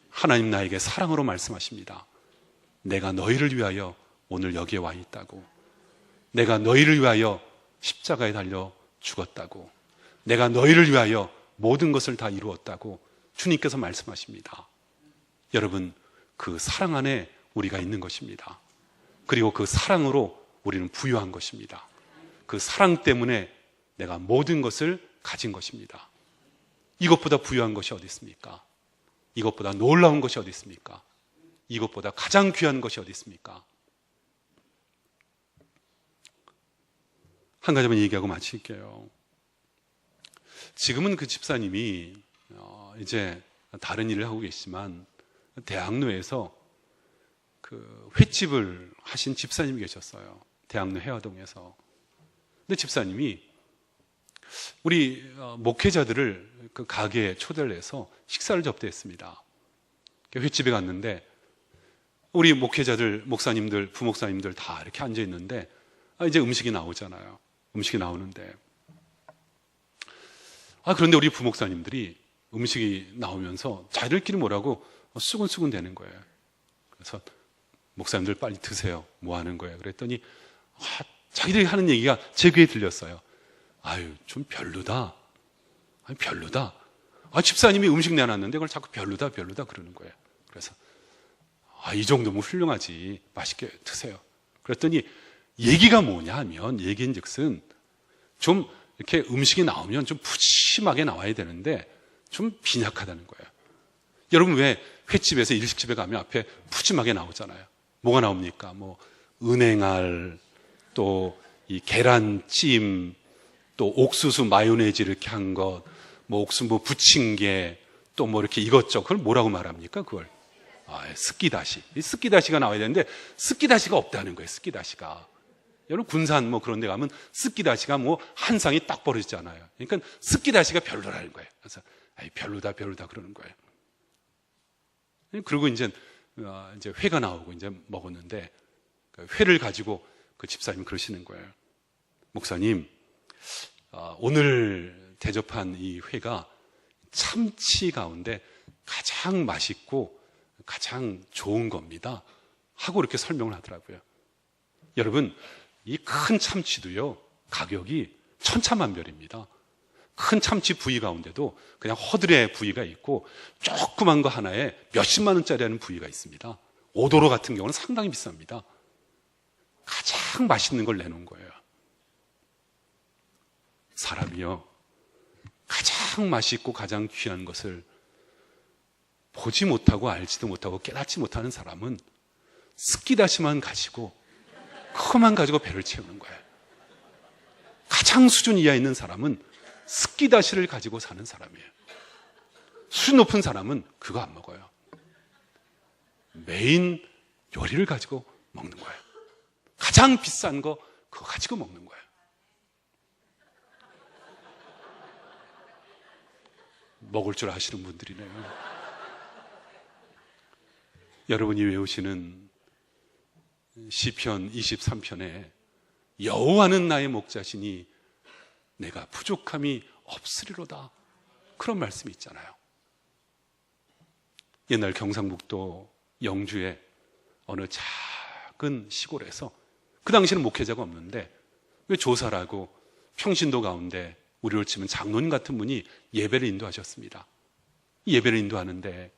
하나님 나에게 사랑으로 말씀하십니다. 내가 너희를 위하여 오늘 여기에 와 있다고. 내가 너희를 위하여 십자가에 달려 죽었다고. 내가 너희를 위하여 모든 것을 다 이루었다고 주님께서 말씀하십니다. 여러분, 그 사랑 안에 우리가 있는 것입니다. 그리고 그 사랑으로 우리는 부유한 것입니다. 그 사랑 때문에 내가 모든 것을 가진 것입니다. 이것보다 부유한 것이 어디 있습니까? 이것보다 놀라운 것이 어디 있습니까? 이것보다 가장 귀한 것이 어디 있습니까? 한 가지만 얘기하고 마칠게요. 지금은 그 집사님이 이제 다른 일을 하고 계시지만 대학로에서 그 횟집을 하신 집사님이 계셨어요. 대학로 해화동에서. 근데 집사님이 우리 목회자들을 그 가게에 초대를 해서 식사를 접대했습니다. 횟집에 갔는데 우리 목회자들, 목사님들, 부목사님들 다 이렇게 앉아 있는데 이제 음식이 나오잖아요. 음식이 나오는데 그런데 우리 부목사님들이 음식이 나오면서 자기들끼리 뭐라고 수근수근 되는 거예요. 그래서 목사님들 빨리 드세요. 뭐 하는 거예요? 그랬더니 자기들이 하는 얘기가 제 귀에 들렸어요. 아유, 좀 별로다. 아니, 별로다. 집사님이 음식 내놨는데 그걸 자꾸 별로다 그러는 거예요. 그래서 이 정도면 훌륭하지, 맛있게 드세요. 그랬더니 얘기가 뭐냐 하면, 얘기인즉슨 좀 이렇게 음식이 나오면 좀 푸짐하게 나와야 되는데 좀 빈약하다는 거예요. 여러분 왜 횟집에서 일식집에 가면 앞에 푸짐하게 나오잖아요. 뭐가 나옵니까? 뭐 은행알, 또 이 계란찜, 또 옥수수 마요네즈 이렇게 한 것, 뭐 옥수수 뭐 부침개, 또 뭐 이렇게 이것저것. 그걸 뭐라고 말합니까? 그걸 스키다시. 이 스키다시가 나와야 되는데 스키다시가 없다는 거예요. 스키다시가. 여러분 군산 뭐 그런 데 가면 스키다시가 뭐 한 상이 딱 벌어지잖아요. 그러니까 스키다시가 별로라는 거예요. 그래서 별로다 그러는 거예요. 그리고 이제 회가 나오고 이제 먹었는데, 회를 가지고 그 집사님이 그러시는 거예요. 목사님, 오늘 대접한 이 회가 참치 가운데 가장 맛있고 가장 좋은 겁니다 하고 이렇게 설명을 하더라고요. 여러분, 이 큰 참치도요, 가격이 천차만별입니다. 큰 참치 부위 가운데도 그냥 허들의 부위가 있고, 조그만 거 하나에 몇십만 원짜리 하는 부위가 있습니다. 오도로 같은 경우는 상당히 비쌉니다. 가장 맛있는 걸 내놓은 거예요. 사람이요, 가장 맛있고 가장 귀한 것을 보지 못하고 알지도 못하고 깨닫지 못하는 사람은 스키다시만 가지고, 그것만 가지고 배를 채우는 거예요. 가장 수준 이하에 있는 사람은 스키다시를 가지고 사는 사람이에요. 수준 높은 사람은 그거 안 먹어요. 메인 요리를 가지고 먹는 거예요. 가장 비싼 거 그거 가지고 먹는 거예요. 먹을 줄 아시는 분들이네요. 여러분이 외우시는 시편 23편에 여호와는 나의 목자시니 내가 부족함이 없으리로다, 그런 말씀이 있잖아요. 옛날 경상북도 영주의 어느 작은 시골에서, 그 당시에는 목회자가 없는데 왜 조사라고 평신도 가운데 우리로 치면 장로님 같은 분이 예배를 인도하셨습니다. 예배를 인도하는데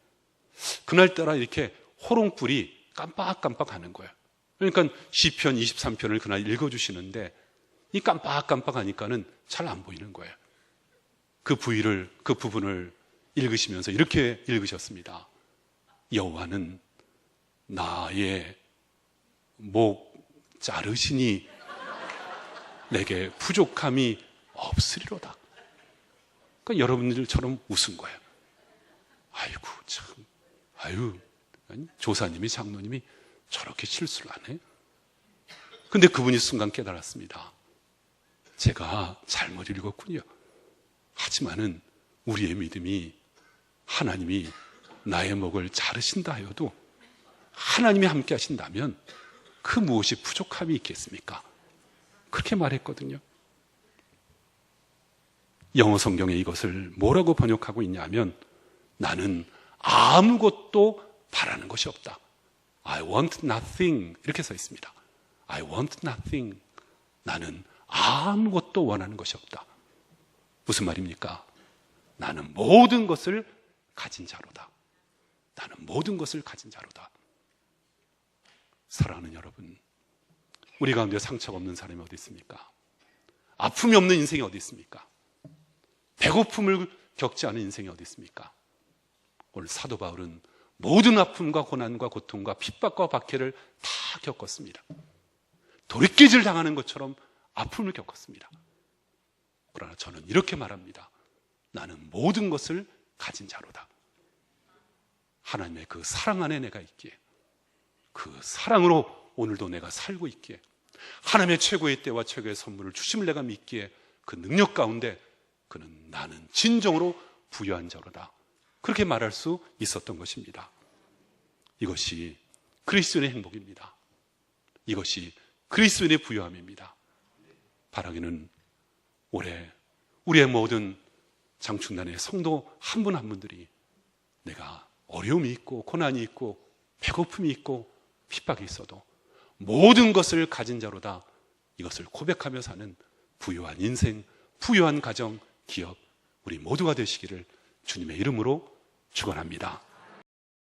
그날따라 이렇게 호롱불이 깜빡깜빡 하는 거예요. 그러니까 시편 23편을 그날 읽어주시는데 이 깜빡깜빡 하니까는 잘 안 보이는 거예요. 그 부분을 읽으시면서 이렇게 읽으셨습니다. 여호와는 나의 목 자르시니 내게 부족함이 없으리로다. 그러니까 여러분들처럼 웃은 거예요. 아이고 참, 조사님이, 장로님이 저렇게 실수를 안 해? 근데 그분이 순간 깨달았습니다. 제가 잘못 읽었군요. 하지만은 우리의 믿음이, 하나님이 나의 목을 자르신다 하여도 하나님이 함께 하신다면 그 무엇이 부족함이 있겠습니까? 그렇게 말했거든요. 영어 성경에 이것을 뭐라고 번역하고 있냐면, 나는 아무것도 바라는 것이 없다. I want nothing, 이렇게 써 있습니다. I want nothing. 나는 아무것도 원하는 것이 없다. 무슨 말입니까? 나는 모든 것을 가진 자로다. 나는 모든 것을 가진 자로다. 사랑하는 여러분, 우리 가운데 상처가 없는 사람이 어디 있습니까? 아픔이 없는 인생이 어디 있습니까? 배고픔을 겪지 않은 인생이 어디 있습니까? 오늘 사도 바울은 모든 아픔과 고난과 고통과 핍박과 박해를 다 겪었습니다. 도리깨질 당하는 것처럼 아픔을 겪었습니다. 그러나 저는 이렇게 말합니다. 나는 모든 것을 가진 자로다. 하나님의 그 사랑 안에 내가 있기에, 그 사랑으로 오늘도 내가 살고 있기에, 하나님의 최고의 때와 최고의 선물을 주심을 내가 믿기에, 그 능력 가운데 그는 나는 진정으로 부유한 자로다, 그렇게 말할 수 있었던 것입니다. 이것이 그리스도인의 행복입니다. 이것이 그리스도인의 부유함입니다. 바라기는 올해 우리의 모든 장충단의 성도 한 분 한 분들이 내가 어려움이 있고 고난이 있고 배고픔이 있고 핍박이 있어도 모든 것을 가진 자로다, 이것을 고백하며 사는 부유한 인생, 부유한 가정, 기업, 우리 모두가 되시기를 주님의 이름으로 축원합니다.